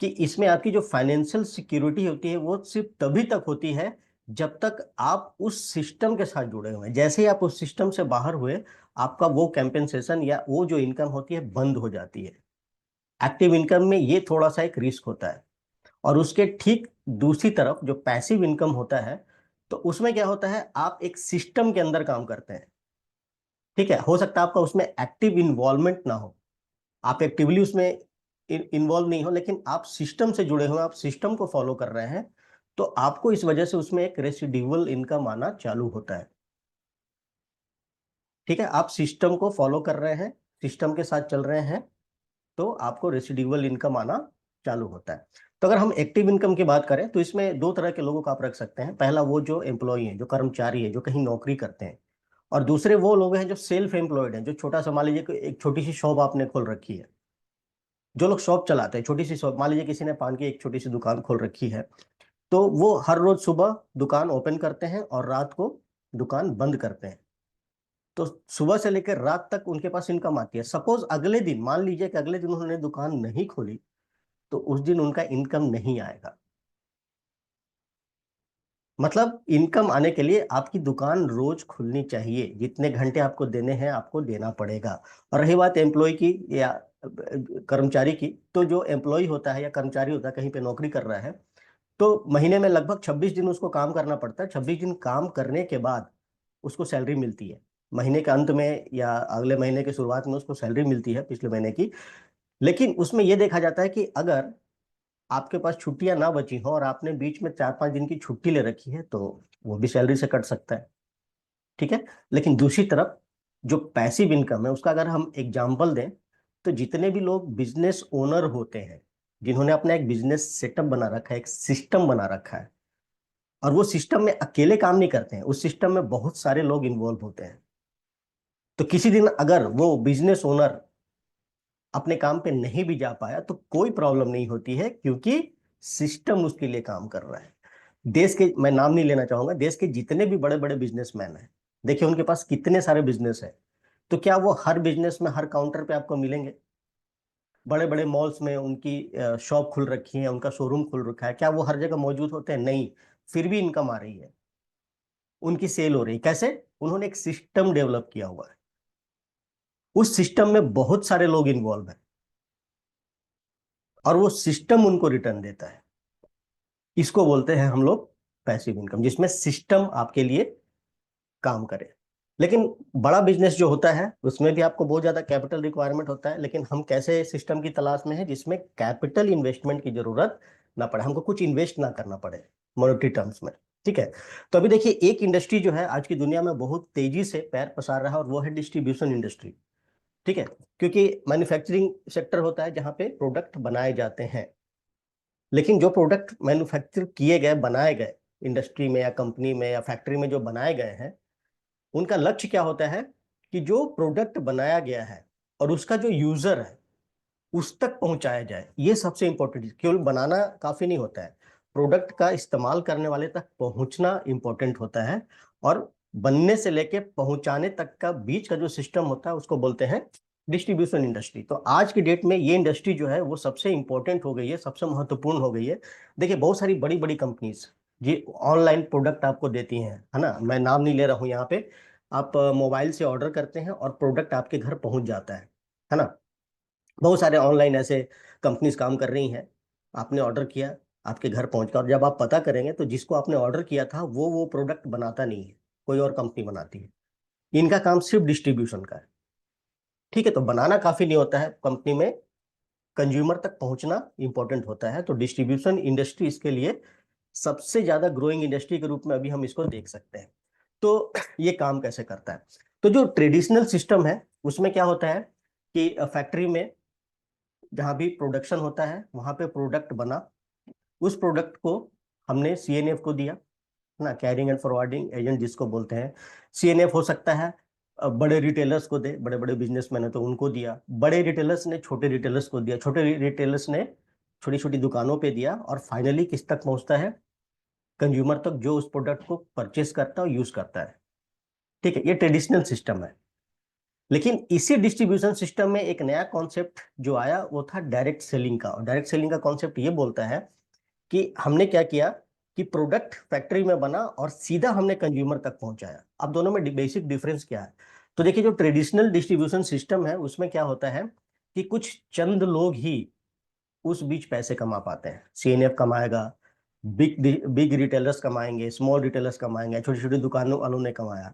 कि इसमें आपकी जो फाइनेंशियल सिक्योरिटी होती है वो सिर्फ तभी तक होती है जब तक आप उस सिस्टम के साथ जुड़े हुए हैं। जैसे ही आप उस सिस्टम से बाहर हुए, आपका वो कैंपेंसेशन या वो जो इनकम होती है बंद हो जाती है। एक्टिव इनकम में ये थोड़ा सा एक रिस्क होता है। और उसके ठीक दूसरी तरफ जो पैसिव इनकम होता है, तो उसमें क्या होता है, आप एक सिस्टम के अंदर काम करते हैं। ठीक है। हो सकता है आपका उसमें एक्टिव इन्वॉल्वमेंट ना हो, आप एक्टिवली उसमें इन्वॉल्व नहीं हो, लेकिन आप सिस्टम से जुड़े हुए हैं, आप सिस्टम को फॉलो कर रहे हैं, तो आपको इस वजह से उसमें एक रेसिड्यूअल इनकम आना चालू होता है। ठीक है। आप सिस्टम को फॉलो कर रहे हैं, सिस्टम के साथ चल रहे हैं, तो आपको रेसिड्यूअल इनकम आना चालू होता है। तो अगर हम एक्टिव इनकम की बात करें तो इसमें दो तरह के लोगों को आप रख सकते हैं। पहला वो जो एम्प्लॉई है, जो कर्मचारी है, जो कहीं नौकरी करते हैं, और दूसरे वो लोग हैं जो सेल्फ एम्प्लॉयड हैं, जो छोटा सा, मान लीजिए कि एक छोटी सी शॉप आपने खोल रखी है, जो लोग शॉप चलाते हैं, छोटी सी शॉप, मान लीजिए किसी ने पान की एक छोटी सी दुकान खोल रखी है, तो वो हर रोज सुबह दुकान ओपन करते हैं और रात को दुकान बंद करते हैं। तो सुबह से लेकर रात तक उनके पास इनकम आती है। सपोज अगले दिन, मान लीजिए कि अगले दिन उन्होंने दुकान नहीं खोली, तो उस दिन उनका इनकम नहीं आएगा। मतलब इनकम आने के लिए आपकी दुकान रोज खुलनी चाहिए, जितने घंटे आपको देने हैं आपको देना पड़ेगा। और रही बात एम्प्लॉय की या कर्मचारी की, तो जो एम्प्लॉय होता है या कर्मचारी होता है, कहीं पे नौकरी कर रहा है, तो महीने में लगभग 26 दिन उसको काम करना पड़ता है। 26 दिन काम करने के बाद उसको सैलरी मिलती है। महीने के अंत में या अगले महीने की शुरुआत में उसको सैलरी मिलती है पिछले महीने की। लेकिन उसमें यह देखा जाता है कि अगर आपके पास छुट्टियां ना बची हो और आपने बीच में 4-5 दिन की छुट्टी ले रखी है, तो वो भी सैलरी से कट सकता है। ठीक है। लेकिन दूसरी तरफ जो पैसिव इनकम है उसका अगर हम एग्जाम्पल दें, तो जितने भी लोग बिजनेस ओनर होते हैं, जिन्होंने अपना एक बिजनेस सेटअप बना रखा है, एक सिस्टम बना रखा है, और वो सिस्टम में अकेले काम नहीं करते हैं, उस सिस्टम में बहुत सारे लोग इन्वॉल्व होते हैं। तो किसी दिन अगर वो बिजनेस ओनर अपने काम पे नहीं भी जा पाया तो कोई प्रॉब्लम नहीं होती है, क्योंकि सिस्टम उसके लिए काम कर रहा है। देश के, मैं नाम नहीं लेना चाहूंगा, देश के जितने भी बड़े बड़े बिजनेसमैन हैं, देखिए उनके पास कितने सारे बिजनेस है। तो क्या वो हर बिजनेस में हर काउंटर पे आपको मिलेंगे? बड़े बड़े मॉल्स में उनकी शॉप खुल रखी है, उनका शोरूम खुल रखा है, क्या वो हर जगह मौजूद होते हैं? नहीं। फिर भी इनकम आ रही है, उनकी सेल हो रही है। कैसे? उन्होंने एक सिस्टम डेवलप किया हुआ है, उस सिस्टम में बहुत सारे लोग इन्वॉल्व हैं, और वो सिस्टम उनको रिटर्न देता है। इसको बोलते हैं हम लोग पैसिव इनकम, जिसमें सिस्टम आपके लिए काम करे। लेकिन बड़ा बिजनेस जो होता है उसमें भी आपको बहुत ज्यादा कैपिटल रिक्वायरमेंट होता है, लेकिन हम कैसे सिस्टम की तलाश में है जिसमें कैपिटल इन्वेस्टमेंट की जरूरत ना पड़े, हमको कुछ इन्वेस्ट ना करना पड़े मॉनेटरी टर्म्स में। ठीक है। तो अभी देखिए, एक इंडस्ट्री जो है आज की दुनिया में बहुत तेजी से पैर पसार रहा है, और वो है डिस्ट्रीब्यूशन इंडस्ट्री। ठीक है। क्योंकि मैन्युफैक्चरिंग सेक्टर होता है जहाँ पे प्रोडक्ट बनाए जाते हैं, लेकिन जो प्रोडक्ट मैन्युफैक्चर किए गए, बनाए गए इंडस्ट्री में या कंपनी में या फैक्ट्री में जो बनाए गए हैं, उनका लक्ष्य क्या होता है कि जो प्रोडक्ट बनाया गया है और उसका जो यूजर है उस तक पहुंचाया जाए। ये सबसे इंपॉर्टेंट है। केवल बनाना काफी नहीं होता है, प्रोडक्ट का इस्तेमाल करने वाले तक पहुंचना इंपॉर्टेंट होता है। और बनने से लेके पहुंचाने तक का बीच का जो सिस्टम होता है उसको बोलते हैं डिस्ट्रीब्यूशन इंडस्ट्री। तो आज की डेट में ये इंडस्ट्री जो है वो सबसे इंपॉर्टेंट हो गई है, सबसे महत्वपूर्ण हो गई है। देखिए, बहुत सारी बड़ी बड़ी कंपनीज जी ऑनलाइन प्रोडक्ट आपको देती हैं, है ना, मैं नाम नहीं ले रहा हूँ यहाँ पे। आप मोबाइल से ऑर्डर करते हैं और प्रोडक्ट आपके घर पहुंच जाता है ना। बहुत सारे ऑनलाइन ऐसे कंपनीज काम कर रही हैं। आपने ऑर्डर किया, आपके घर पहुंच गया, और जब आप पता करेंगे तो जिसको आपने ऑर्डर किया था वो प्रोडक्ट बनाता नहीं है, कोई और कंपनी बनाती है। इनका काम सिर्फ डिस्ट्रीब्यूशन का है। ठीक है। तो बनाना काफी नहीं होता है कंपनी में, कंज्यूमर तक पहुंचना इंपॉर्टेंट होता है। तो डिस्ट्रीब्यूशन इंडस्ट्री इसके लिए सबसे ज्यादा ग्रोइंग इंडस्ट्री के रूप में अभी हम इसको देख सकते हैं। तो ये काम कैसे करता है? तो जो ट्रेडिशनल सिस्टम है उसमें क्या होता है कि फैक्ट्री में जहाँ भी प्रोडक्शन होता है वहां पे प्रोडक्ट बना, उस प्रोडक्ट को हमने सीएनएफ को दिया, है ना, कैरिंग एंड फॉरवर्डिंग एजेंट जिसको बोलते हैं। सीएनएफ हो सकता है बड़े रिटेलर्स को दे, बड़े बड़े बिजनेसमैन है तो उनको दिया, बड़े रिटेलर्स ने छोटे रिटेलर्स को दिया, छोटे रिटेलर्स ने छोटी छोटी दुकानों पे दिया, और फाइनली किस तक पहुंचता है? कंज्यूमर तक, जो उस प्रोडक्ट को परचेस करता है और यूज करता है। ठीक है। ये ट्रेडिशनल सिस्टम है। लेकिन इसी डिस्ट्रीब्यूशन सिस्टम में एक नया कॉन्सेप्ट जो आया वो था डायरेक्ट सेलिंग का। और डायरेक्ट सेलिंग का कॉन्सेप्ट ये बोलता है कि हमने क्या किया कि प्रोडक्ट फैक्ट्री में बना और सीधा हमने कंज्यूमर तक पहुंचाया। अब दोनों में बेसिक डिफरेंस क्या है? तो देखिए, जो ट्रेडिशनल डिस्ट्रीब्यूशन सिस्टम है उसमें क्या होता है कि कुछ चंद लोग ही उस बीच पैसे कमा पाते हैं। सीएनएफ कमाएगा, बिग बिग रिटेलर्स कमाएंगे, स्मॉल रिटेलर्स कमाएंगे, छोटी छोटी दुकानों वालों ने कमाया,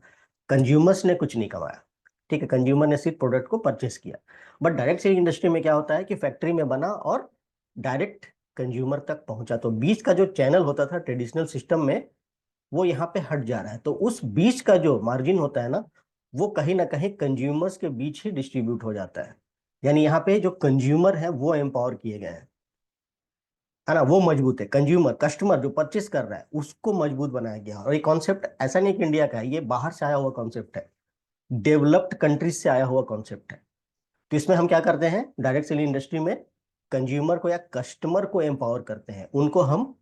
कंज्यूमर्स ने कुछ नहीं कमाया। ठीक है। कंज्यूमर ने सिर्फ प्रोडक्ट को परचेस किया। बट डायरेक्ट सेलिंग इंडस्ट्री में क्या होता है कि फैक्ट्री में बना और डायरेक्ट कंज्यूमर तक पहुंचा। तो बीच का जो चैनल होता था ट्रेडिशनल सिस्टम में, वो यहाँ पे हट जा रहा है। तो उस बीच का जो मार्जिन होता है ना, वो कहीं ना कहीं कंज्यूमर्स के बीच ही डिस्ट्रीब्यूट हो जाता है। यानी यहाँ पे जो कंज्यूमर है वो एम्पावर किए गए हैं, है ना, वो मजबूत है। कंज्यूमर, कस्टमर जो परचेस कर रहा है उसको मजबूत बनाया गया। और ये कॉन्सेप्ट ऐसा नहीं कि इंडिया का है, ये बाहर से आया हुआ कॉन्सेप्ट है। डेवलप्ड कंट्रीज से आया हुआ कॉन्सेप्ट है। तो इसमें हम क्या करते हैं, डायरेक्ट सेलिंग इंडस्ट्री में कंज्यूमर को या कस्टमर को एम्पावर करते हैं, उनको हम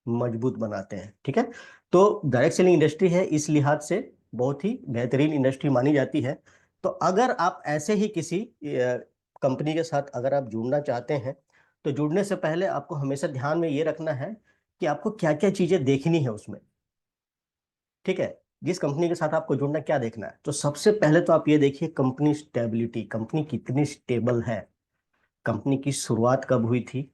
मजबूत बनाते हैं। ठीक है, तो डायरेक्ट सेलिंग इंडस्ट्री है इस लिहाज से बहुत ही बेहतरीन इंडस्ट्री मानी जाती है। तो अगर आप ऐसे ही किसी कंपनी के साथ अगर आप जुड़ना चाहते हैं, तो जुड़ने से पहले आपको हमेशा ध्यान में ये रखना है कि आपको क्या क्या चीजें देखनी है उसमें। ठीक है, जिस कंपनी के साथ आपको जुड़ना क्या देखना है, तो सबसे पहले तो आप ये देखिए कंपनी स्टेबिलिटी, कंपनी कितनी स्टेबल है, कंपनी की शुरुआत कब हुई थी,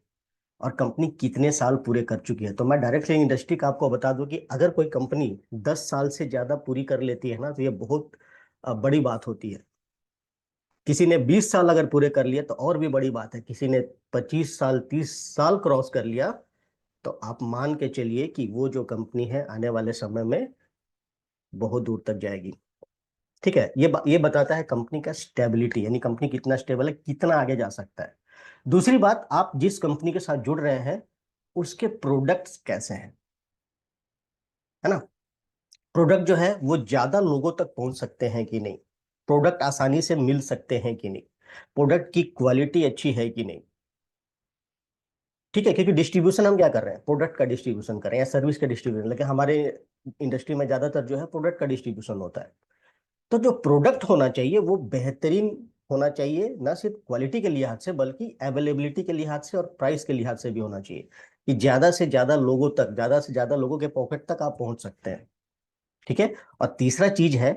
और कंपनी कितने साल पूरे कर चुकी है। तो मैं डायरेक्ट सेलिंग इंडस्ट्री का आपको बता दूं कि अगर कोई कंपनी 10 साल से ज्यादा पूरी कर लेती है ना, तो ये बहुत बड़ी बात होती है। किसी ने 20 साल अगर पूरे कर लिया तो और भी बड़ी बात है, किसी ने 25 साल 30 साल क्रॉस कर लिया, तो आप मान के चलिए कि वो जो कंपनी है आने वाले समय में बहुत दूर तक जाएगी। ठीक है, ये बताता है कंपनी का स्टेबिलिटी, यानी कंपनी कितना स्टेबल है, कितना आगे जा सकता है। दूसरी बात, आप जिस कंपनी के साथ जुड़ रहे हैं उसके प्रोडक्ट्स कैसे हैं, है ना। प्रोडक्ट जो है वो ज्यादा लोगों तक पहुंच सकते हैं कि नहीं, प्रोडक्ट आसानी से मिल सकते हैं कि नहीं, प्रोडक्ट की क्वालिटी अच्छी है कि नहीं। ठीक है, क्योंकि डिस्ट्रीब्यूशन हम क्या कर रहे हैं, प्रोडक्ट का डिस्ट्रीब्यूशन कर रहे हैं या सर्विस का डिस्ट्रीब्यूशन, लेकिन हमारे इंडस्ट्री में ज्यादातर जो है प्रोडक्ट का डिस्ट्रीब्यूशन होता है। तो जो प्रोडक्ट होना चाहिए वो बेहतरीन होना चाहिए, ना सिर्फ क्वालिटी के लिहाज से बल्कि अवेलेबिलिटी के लिहाज से और प्राइस के लिहाज से भी होना चाहिए, कि ज्यादा से ज्यादा लोगों तक, ज्यादा से ज्यादा लोगों के पॉकेट तक आप पहुंच सकते हैं। ठीक है, और तीसरा चीज है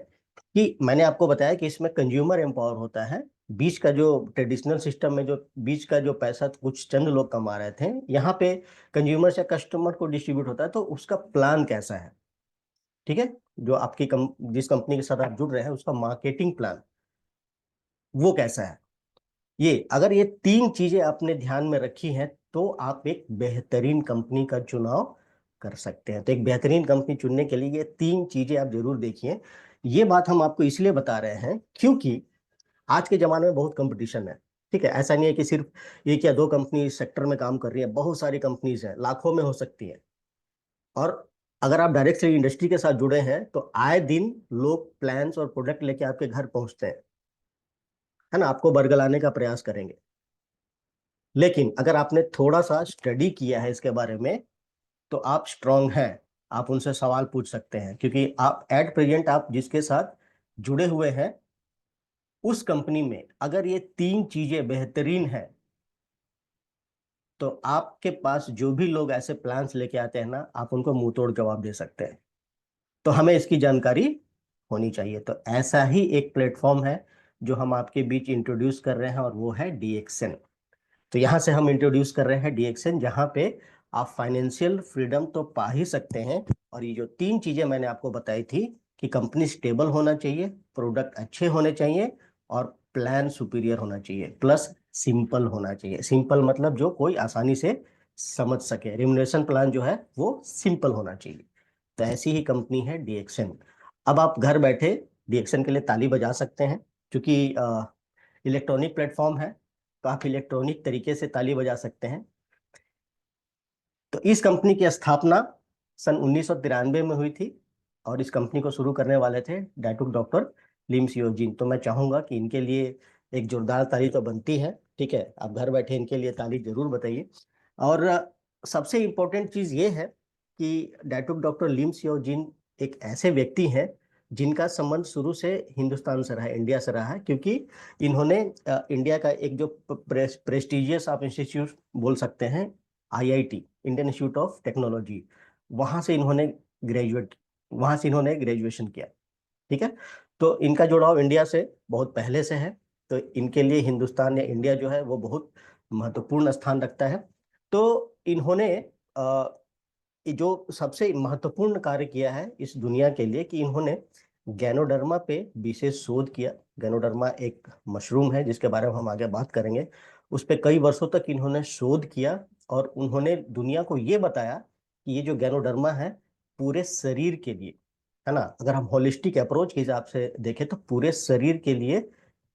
कि मैंने आपको बताया कि इसमें कंज्यूमर एम्पावर होता है। बीच का जो ट्रेडिशनल सिस्टम में जो बीच का जो पैसा कुछ चंद लोग कमा रहे थे, यहाँ पे कंज्यूमर से कस्टमर को डिस्ट्रीब्यूट होता है, तो उसका प्लान कैसा है। ठीक है, जो आपकी जिस कंपनी के साथ आप जुड़ रहे हैं उसका मार्केटिंग प्लान वो कैसा है। ये अगर ये तीन चीजें आपने ध्यान में रखी हैं, तो आप एक बेहतरीन कंपनी का चुनाव कर सकते हैं। तो एक बेहतरीन कंपनी चुनने के लिए ये तीन चीजें आप जरूर देखिए। ये बात हम आपको इसलिए बता रहे हैं क्योंकि आज के जमाने में बहुत कंपटीशन है। ठीक है, ऐसा नहीं है कि सिर्फ एक या दो कंपनी इस सेक्टर में काम कर रही है, बहुत सारी कंपनीज हैं, लाखों में हो सकती है। और अगर आप डायरेक्ट सेलिंग इंडस्ट्री के साथ जुड़े हैं तो आए दिन लोग प्लान्स और प्रोडक्ट लेके आपके घर पहुंचते हैं, है ना, आपको बरगलाने का प्रयास करेंगे। लेकिन अगर आपने थोड़ा सा स्टडी किया है इसके बारे में, तो आप स्ट्रांग हैं, आप उनसे सवाल पूछ सकते हैं, क्योंकि आप एट प्रेजेंट आप जिसके साथ जुड़े हुए हैं उस कंपनी में अगर ये तीन चीजें बेहतरीन हैं, तो आपके पास जो भी लोग ऐसे प्लान्स लेके आते हैं ना, आप उनको मुंह तोड़ जवाब दे सकते हैं। तो हमें इसकी जानकारी होनी चाहिए। तो ऐसा ही एक प्लेटफॉर्म है जो हम आपके बीच इंट्रोड्यूस कर रहे हैं, और वो है डीएक्सएन। तो यहाँ से हम इंट्रोड्यूस कर रहे हैं डीएक्सएन, जहाँ पे आप फाइनेंशियल फ्रीडम तो पा ही सकते हैं, और ये जो तीन चीजें मैंने आपको बताई थी कि कंपनी स्टेबल होना चाहिए, प्रोडक्ट अच्छे होने चाहिए, और प्लान सुपीरियर होना चाहिए, प्लस सिंपल होना चाहिए। सिंपल मतलब जो कोई आसानी से समझ सके, रिम्यूनरेशन प्लान जो है वो सिंपल होना चाहिए। तो ऐसी ही कंपनी है डीएक्सएन। अब आप घर बैठे डीएक्सएन के लिए ताली बजा सकते हैं, क्योंकि इलेक्ट्रॉनिक प्लेटफॉर्म है, तो आप इलेक्ट्रॉनिक तरीके से ताली बजा सकते हैं। तो इस कंपनी की स्थापना सन 1993 में हुई थी, और इस कंपनी को शुरू करने वाले थे डैटुक डॉक्टर लिम सियोजिन। तो मैं चाहूंगा कि इनके लिए एक जोरदार ताली तो बनती है। ठीक है, आप घर बैठे इनके लिए ताली जरूर बताइए। और सबसे इम्पोर्टेंट चीज ये है कि डैटुक डॉक्टर लिम सियोजिन एक ऐसे व्यक्ति हैं जिनका संबंध शुरू से हिंदुस्तान से रहा है, इंडिया से रहा है, क्योंकि इन्होंने इंडिया का एक जो प्रेस्टिजियस आप इंस्टीट्यूट बोल सकते हैं, IIT, Indian institute of technology, वहां से इन्होंने ग्रेजुएट वहां से इन्होंने ग्रेजुएशन किया। ठीक है, तो इनका जुड़ाव इंडिया से बहुत पहले से है। तो इनके लिए हिंदुस्तान या इंडिया जो है वो बहुत महत्वपूर्ण स्थान रखता है। तो इन्होंने ये जो सबसे महत्वपूर्ण कार्य किया है इस दुनिया के लिए, कि इन्होंने गैनोडर्मा पे विशेष शोध किया। गैनोडर्मा एक मशरूम है जिसके बारे में हम आगे बात करेंगे। उस पे कई वर्षों तक इन्होंने शोध किया, और उन्होंने दुनिया को ये बताया कि ये जो गैनोडर्मा है पूरे शरीर के लिए, है ना, अगर हम होलिस्टिक अप्रोच के हिसाब से देखें तो पूरे शरीर के लिए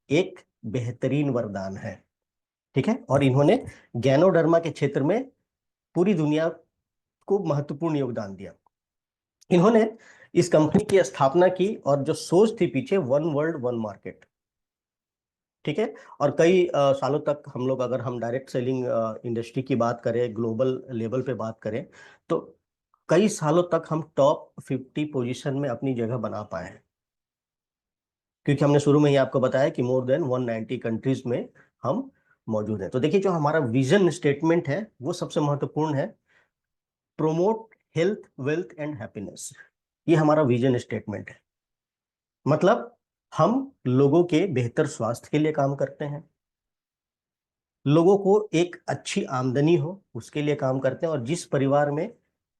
एक बेहतरीन वरदान है। ठीक है, और इन्होंने गैनोडर्मा के क्षेत्र में पूरी दुनिया को महत्वपूर्ण योगदान दिया। इन्होंने इस कंपनी की स्थापना की और जो सोच थी पीछे, वन वर्ल्ड वन मार्केट, ठीक है। और कई सालों तक हम लोग, अगर हम डायरेक्ट सेलिंग इंडस्ट्री की बात करें, ग्लोबल लेवल पे बात करें, तो कई सालों तक हम टॉप 50 पोजीशन में अपनी जगह बना पाए हैं, क्योंकि हमने शुरू में ही आपको बताया कि मोर देन 190 कंट्रीज में हम मौजूद हैं। तो देखिए, जो हमारा विजन स्टेटमेंट है वो सबसे महत्वपूर्ण है, promote health wealth and happiness. ये हमारा विजन स्टेटमेंट है। मतलब हम लोगों के बेहतर स्वास्थ्य के लिए काम करते हैं, लोगों को एक अच्छी आमदनी हो उसके लिए काम करते हैं, और जिस परिवार में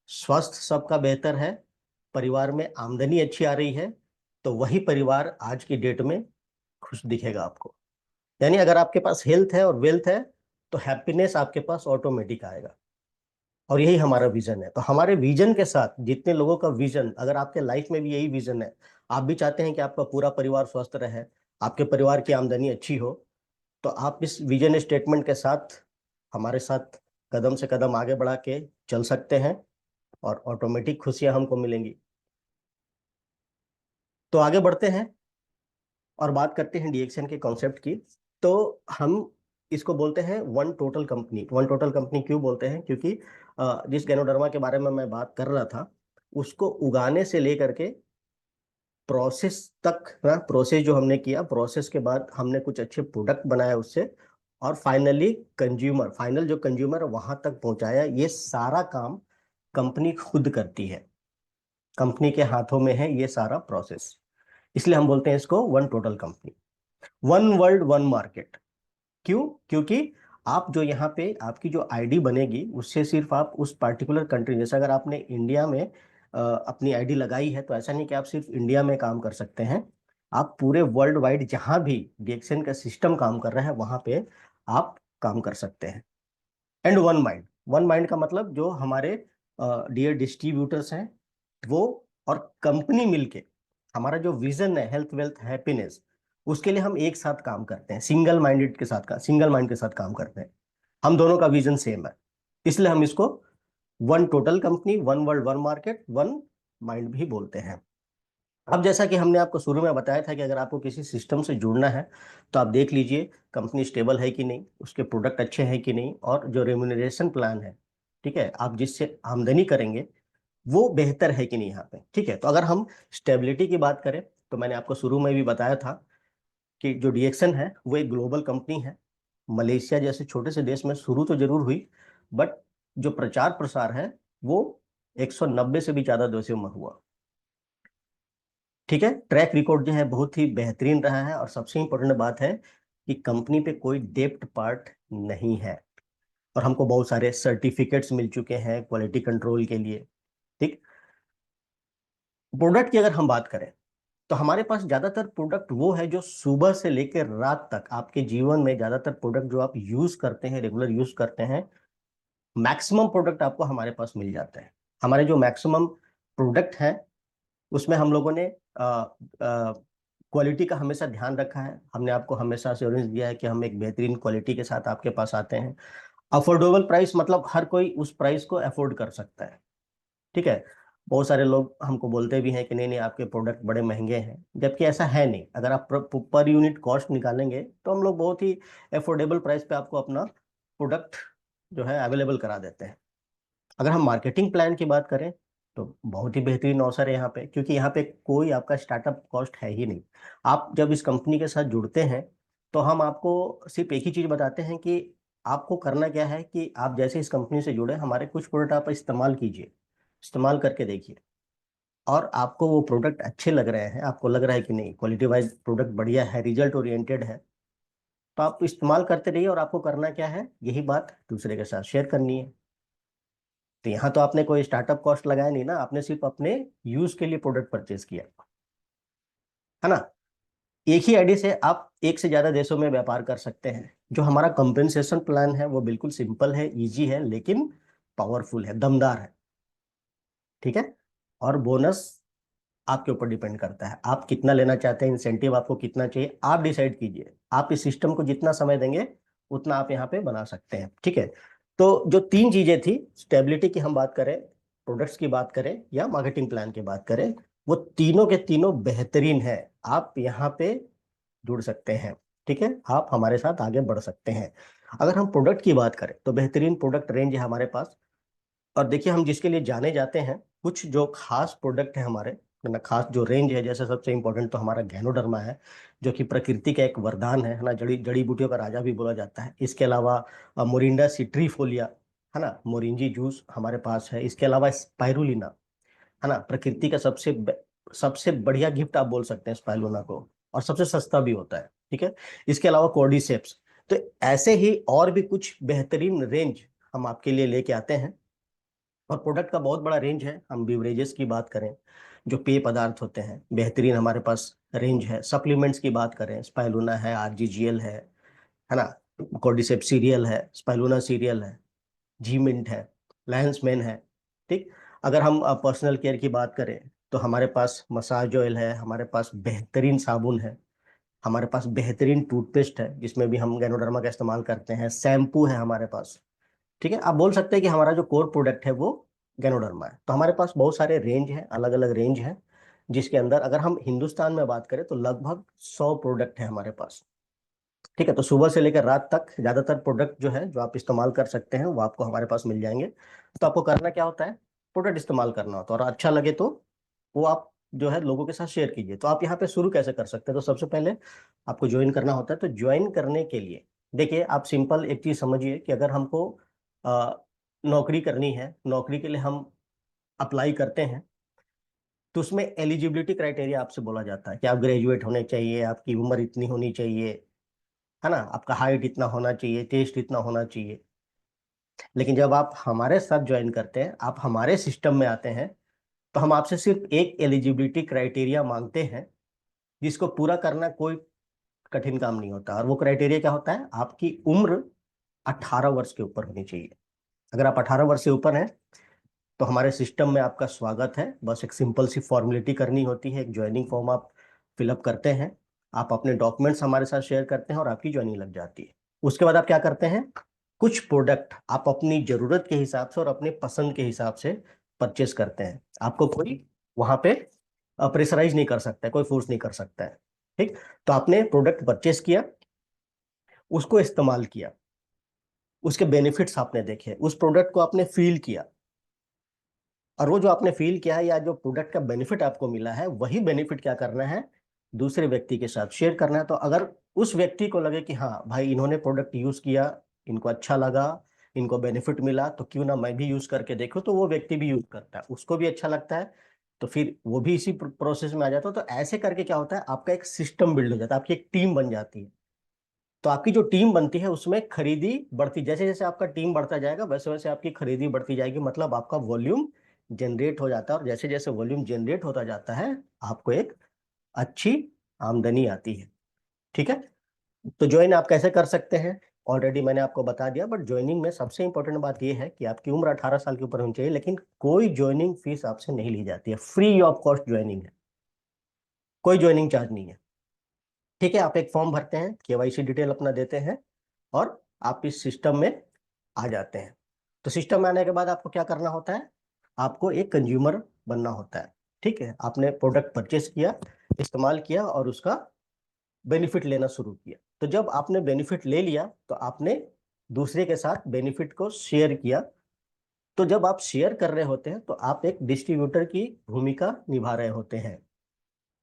स्वास्थ्य सबका बेहतर है, परिवार में आमदनी अच्छी आ रही है, तो वही परिवार आज की डेट में खुश दिखेगा आपको। यानी अगर आपके पास हेल्थ है और वेल्थ है, तो हैप्पीनेस आपके पास ऑटोमेटिक आएगा। और यही हमारा विजन है। तो हमारे विजन के साथ जितने लोगों का विजन, अगर आपके लाइफ में भी यही विजन है, आप भी चाहते हैं कि आपका पूरा परिवार स्वस्थ रहे, आपके परिवार की आमदनी अच्छी हो, तो आप इस विजन स्टेटमेंट के साथ हमारे साथ कदम से कदम आगे बढ़ा के चल सकते हैं, और ऑटोमेटिक खुशियां हमको मिलेंगी। तो आगे बढ़ते हैं और बात करते हैं डीएक्सएन के कॉन्सेप्ट की। तो हम इसको बोलते हैं one total company. One total company क्यों बोलते हैं? क्योंकि जिस गैनोडर्मा के बारे में मैं बात कर रहा था, उसको उगाने से लेकर के प्रोसेस तक ना, प्रोसेस जो हमने किया, प्रोसेस के बाद हमने कुछ अच्छे प्रोडक्ट बनाए उससे, और फाइनली कंज्यूमर, फाइनल जो कंज्यूमर वहां तक पहुंचाया, ये सारा काम कंपनी खुद करती है। कंपनी के हाथों में है ये सारा प्रोसेस। इसलिए हम बोलते हैं इसको one total company. One world one market. क्यों? क्योंकि आप जो यहाँ पे आपकी जो आईडी बनेगी, उससे सिर्फ आप उस पर्टिकुलर कंट्री, जैसे अगर आपने इंडिया में अपनी आईडी लगाई है, तो ऐसा नहीं कि आप सिर्फ इंडिया में काम कर सकते हैं। आप पूरे वर्ल्ड वाइड जहां भी डीएक्सएन का सिस्टम काम कर रहे हैं, वहां पे आप काम कर सकते हैं। And one mind. One mind का मतलब, जो हमारे डियर डिस्ट्रीब्यूटर्स हैं वो और कंपनी मिलके, हमारा जो विजन है हेल्थ वेल्थ हैप्पीनेस, उसके लिए हम एक साथ काम करते हैं, सिंगल माइंड के साथ काम करते हैं। हम दोनों का विजन सेम है, इसलिए हम इसको one total company, one world one market, one mind भी बोलते हैं। अब जैसा कि हमने आपको शुरू में बताया था कि अगर आपको किसी सिस्टम से जुड़ना है, तो आप देख लीजिए कंपनी स्टेबल है कि नहीं, उसके प्रोडक्ट अच्छे हैं कि नहीं, और जो रेम्यूनरेशन प्लान है, ठीक है, आप जिससे आमदनी करेंगे वो बेहतर है कि नहीं यहाँ पे। ठीक है, तो अगर हम स्टेबिलिटी की बात करें, तो मैंने आपको शुरू में भी बताया था कि जो डीएक्सएन है वो एक ग्लोबल कंपनी है। मलेशिया जैसे छोटे से देश में शुरू तो जरूर हुई, बट जो प्रचार प्रसार है वो 190 से भी ज्यादा देशों में हुआ। ठीक है, ट्रैक रिकॉर्ड जो है बहुत ही बेहतरीन रहा है, और सबसे इंपॉर्टेंट बात है कि कंपनी पे कोई डेप्ट पार्ट नहीं है, और हमको बहुत सारे सर्टिफिकेट्स मिल चुके हैं क्वालिटी कंट्रोल के लिए। ठीक। प्रोडक्ट की अगर हम बात करें, तो हमारे पास ज्यादातर प्रोडक्ट वो है जो सुबह से लेकर रात तक आपके जीवन में, ज्यादातर प्रोडक्ट जो आप यूज करते हैं, रेगुलर यूज करते हैं, मैक्सिमम प्रोडक्ट आपको हमारे पास मिल जाते हैं। हमारे जो मैक्सिमम प्रोडक्ट हैं, उसमें हम लोगों ने क्वालिटी का हमेशा ध्यान रखा है। हमने आपको हमेशा अश्योरेंस दिया है कि हम एक बेहतरीन क्वालिटी के साथ आपके पास आते हैं। अफोर्डेबल प्राइस, मतलब हर कोई उस प्राइस को अफोर्ड कर सकता है। ठीक है। बहुत सारे लोग हमको बोलते भी हैं कि नहीं नहीं, आपके प्रोडक्ट बड़े महंगे हैं, जबकि ऐसा है नहीं। अगर आप पर यूनिट कॉस्ट निकालेंगे, तो हम लोग बहुत ही अफोर्डेबल प्राइस पे आपको अपना प्रोडक्ट जो है अवेलेबल करा देते हैं। अगर हम मार्केटिंग प्लान की बात करें, तो बहुत ही बेहतरीन अवसर है यहाँ पे, क्योंकि यहाँ पे कोई आपका स्टार्टअप कॉस्ट है ही नहीं। आप जब इस कंपनी के साथ जुड़ते हैं, तो हम आपको सिर्फ एक ही चीज़ बताते हैं कि आपको करना क्या है, कि आप जैसे इस कंपनी से जुड़े, हमारे कुछ प्रोडक्ट आप इस्तेमाल कीजिए, इस्तेमाल करके देखिए, और आपको वो प्रोडक्ट अच्छे लग रहे हैं, आपको लग रहा है कि नहीं क्वालिटी वाइज प्रोडक्ट बढ़िया है, रिजल्ट ओरिएंटेड है, तो आप इस्तेमाल करते रहिए। और आपको करना क्या है, यही बात दूसरे के साथ शेयर करनी है। तो यहाँ तो आपने कोई स्टार्टअप कॉस्ट लगाया नहीं ना, आपने सिर्फ अपने यूज के लिए प्रोडक्ट परचेज किया, है ना। एक ही आईडी से आप एक से ज्यादा देशों में व्यापार कर सकते हैं। जो हमारा कंपेंसेशन प्लान है वो बिल्कुल सिंपल है, इजी है, लेकिन पावरफुल है, दमदार है। ठीक है। और बोनस आपके ऊपर डिपेंड करता है, आप कितना लेना चाहते हैं, इंसेंटिव आपको कितना चाहिए, आप डिसाइड कीजिए। आप इस सिस्टम को जितना समय देंगे, उतना आप यहाँ पे बना सकते हैं। ठीक है। तो जो तीन चीजें थी, स्टेबिलिटी की हम बात करें, प्रोडक्ट्स की बात करें, या मार्केटिंग प्लान की बात करें, वो तीनों के तीनों बेहतरीन है। आप यहाँ पे जुड़ सकते हैं, ठीक है, आप हमारे साथ आगे बढ़ सकते हैं। अगर हम प्रोडक्ट की बात करें तो बेहतरीन प्रोडक्ट रेंज है हमारे पास। और देखिए, हम जिसके लिए जाने जाते हैं, कुछ जो खास प्रोडक्ट है हमारे, ना खास जो रेंज है, जैसे सबसे इंपॉर्टेंट तो हमारा गैनोडर्मा है, जो कि प्रकृति का एक वरदान है ना, जड़ी जड़ी बूटियों का राजा भी बोला जाता है। इसके अलावा मोरिंडा सिट्रीफोलिया, है ना, मोरिंजी जूस हमारे पास है। इसके अलावा स्पाइरुलिना, है ना, प्रकृति का सबसे बढ़िया गिफ्ट आप बोल सकते हैं स्पाइरुलिना को, और सबसे सस्ता भी होता है, ठीक है। इसके अलावा कोर्डिसेप्स। तो ऐसे ही और भी कुछ बेहतरीन रेंज हम आपके लिए लेके आते हैं। और प्रोडक्ट का बहुत बड़ा रेंज है। हम बिवरेजेस की बात करें, जो पेय पदार्थ होते हैं, बेहतरीन हमारे पास रेंज है। सप्लीमेंट्स की बात करें, स्पाइलूना है, आरजीजीएल है ना, कॉर्डिसेप सीरियल है, स्पाइलूना सीरियल है, जी मिंट है, लायंस मैन है, ठीक। अगर हम पर्सनल केयर की बात करें तो हमारे पास मसाज ऑयल है, हमारे पास बेहतरीन साबुन है, हमारे पास बेहतरीन टूथपेस्ट है जिसमें भी हम गैनोडर्मा का इस्तेमाल करते हैं, शैम्पू है हमारे पास, ठीक है। आप बोल सकते हैं कि हमारा जो कोर प्रोडक्ट है वो गैनोडर्मा है। तो हमारे पास बहुत सारे रेंज है, अलग अलग रेंज है, जिसके अंदर अगर हम हिंदुस्तान में बात करें तो लगभग 100 प्रोडक्ट है हमारे पास, ठीक है। तो सुबह से लेकर रात तक ज्यादातर प्रोडक्ट जो है, जो आप इस्तेमाल कर सकते हैं, वो आपको हमारे पास मिल जाएंगे। तो आपको करना क्या होता है, प्रोडक्ट इस्तेमाल करना होता है, और अच्छा लगे तो वो आप जो है लोगों के साथ शेयर कीजिए। तो आप यहाँ पे शुरू कैसे कर सकते हैं, तो सबसे पहले आपको ज्वाइन करना होता है। तो ज्वाइन करने के लिए देखिए, आप सिंपल एक चीज समझिए कि अगर हमको अ, नौकरी करनी है, नौकरी के लिए हम अप्लाई करते हैं, तो उसमें एलिजिबिलिटी क्राइटेरिया आपसे बोला जाता है कि आप ग्रेजुएट होने चाहिए, आपकी उम्र इतनी होनी चाहिए, है ना, आपका हाइट इतना होना चाहिए, टेस्ट इतना होना चाहिए। लेकिन जब आप हमारे साथ ज्वाइन करते हैं, आप हमारे सिस्टम में आते हैं, तो हम आपसे सिर्फ एक एलिजिबिलिटी क्राइटेरिया मांगते हैं, जिसको पूरा करना कोई कठिन काम नहीं होता। और वो क्राइटेरिया क्या होता है, आपकी उम्र 18 वर्ष के ऊपर होनी चाहिए। अगर आप 18 वर्ष से ऊपर हैं तो हमारे सिस्टम में आपका स्वागत है। बस एक सिंपल सी फॉर्मेलिटी करनी होती है, एक ज्वाइनिंग फॉर्म आप फिलअप करते हैं, आप अपने डॉक्यूमेंट्स हमारे साथ शेयर करते हैं, और आपकी ज्वाइनिंग लग जाती है। उसके बाद आप क्या करते हैं, कुछ प्रोडक्ट आप अपनी जरूरत के हिसाब से और अपने पसंद के हिसाब से परचेस करते हैं। आपको कोई वहां पे प्रेशराइज नहीं कर सकता है, कोई फोर्स नहीं कर सकता है, ठीक। तो आपने प्रोडक्ट परचेस किया, उसको इस्तेमाल किया, उसके बेनिफिट्स आपने देखे, उस प्रोडक्ट को आपने फील किया, और वो जो आपने फील किया है या जो प्रोडक्ट का बेनिफिट आपको मिला है, वही बेनिफिट क्या करना है, दूसरे व्यक्ति के साथ शेयर करना है। तो अगर उस व्यक्ति को लगे कि हाँ भाई, इन्होंने प्रोडक्ट यूज किया, इनको अच्छा लगा, इनको बेनिफिट मिला, तो क्यों ना मैं भी यूज करके देखूं, तो वो व्यक्ति भी यूज करता है, उसको भी अच्छा लगता है, तो फिर वो भी इसी प्रोसेस में आ जाता है। तो ऐसे करके क्या होता है, आपका एक सिस्टम बिल्ड हो जाता है, आपकी एक टीम बन जाती है। तो आपकी जो टीम बनती है उसमें खरीदी बढ़ती, जैसे जैसे आपका टीम बढ़ता जाएगा वैसे वैसे आपकी खरीदी बढ़ती जाएगी, मतलब आपका वॉल्यूम जनरेट हो जाता है। और जैसे जैसे वॉल्यूम जनरेट होता जाता है, आपको एक अच्छी आमदनी आती है, ठीक है। तो ज्वाइन आप कैसे कर सकते हैं, ऑलरेडी मैंने आपको बता दिया। बट ज्वाइनिंग में सबसे इंपॉर्टेंट बात यह है कि आपकी उम्र 18 साल के ऊपर होनी चाहिए, लेकिन कोई ज्वाइनिंग फीस आपसे नहीं ली जाती है, फ्री ऑफ कॉस्ट ज्वाइनिंग है, कोई ज्वाइनिंग चार्ज नहीं है, ठीक है। आप एक फॉर्म भरते हैं, केवाईसी डिटेल अपना देते हैं, और आप इस सिस्टम में आ जाते हैं। तो सिस्टम में आने के बाद आपको क्या करना होता है, आपको एक कंज्यूमर बनना होता है, ठीक है। आपने प्रोडक्ट परचेस किया, इस्तेमाल किया, और उसका बेनिफिट लेना शुरू किया। तो जब आपने बेनिफिट ले लिया, तो आपने दूसरे के साथ बेनिफिट को शेयर किया। तो जब आप शेयर कर रहे होते हैं, तो आप एक डिस्ट्रीब्यूटर की भूमिका निभा रहे होते हैं,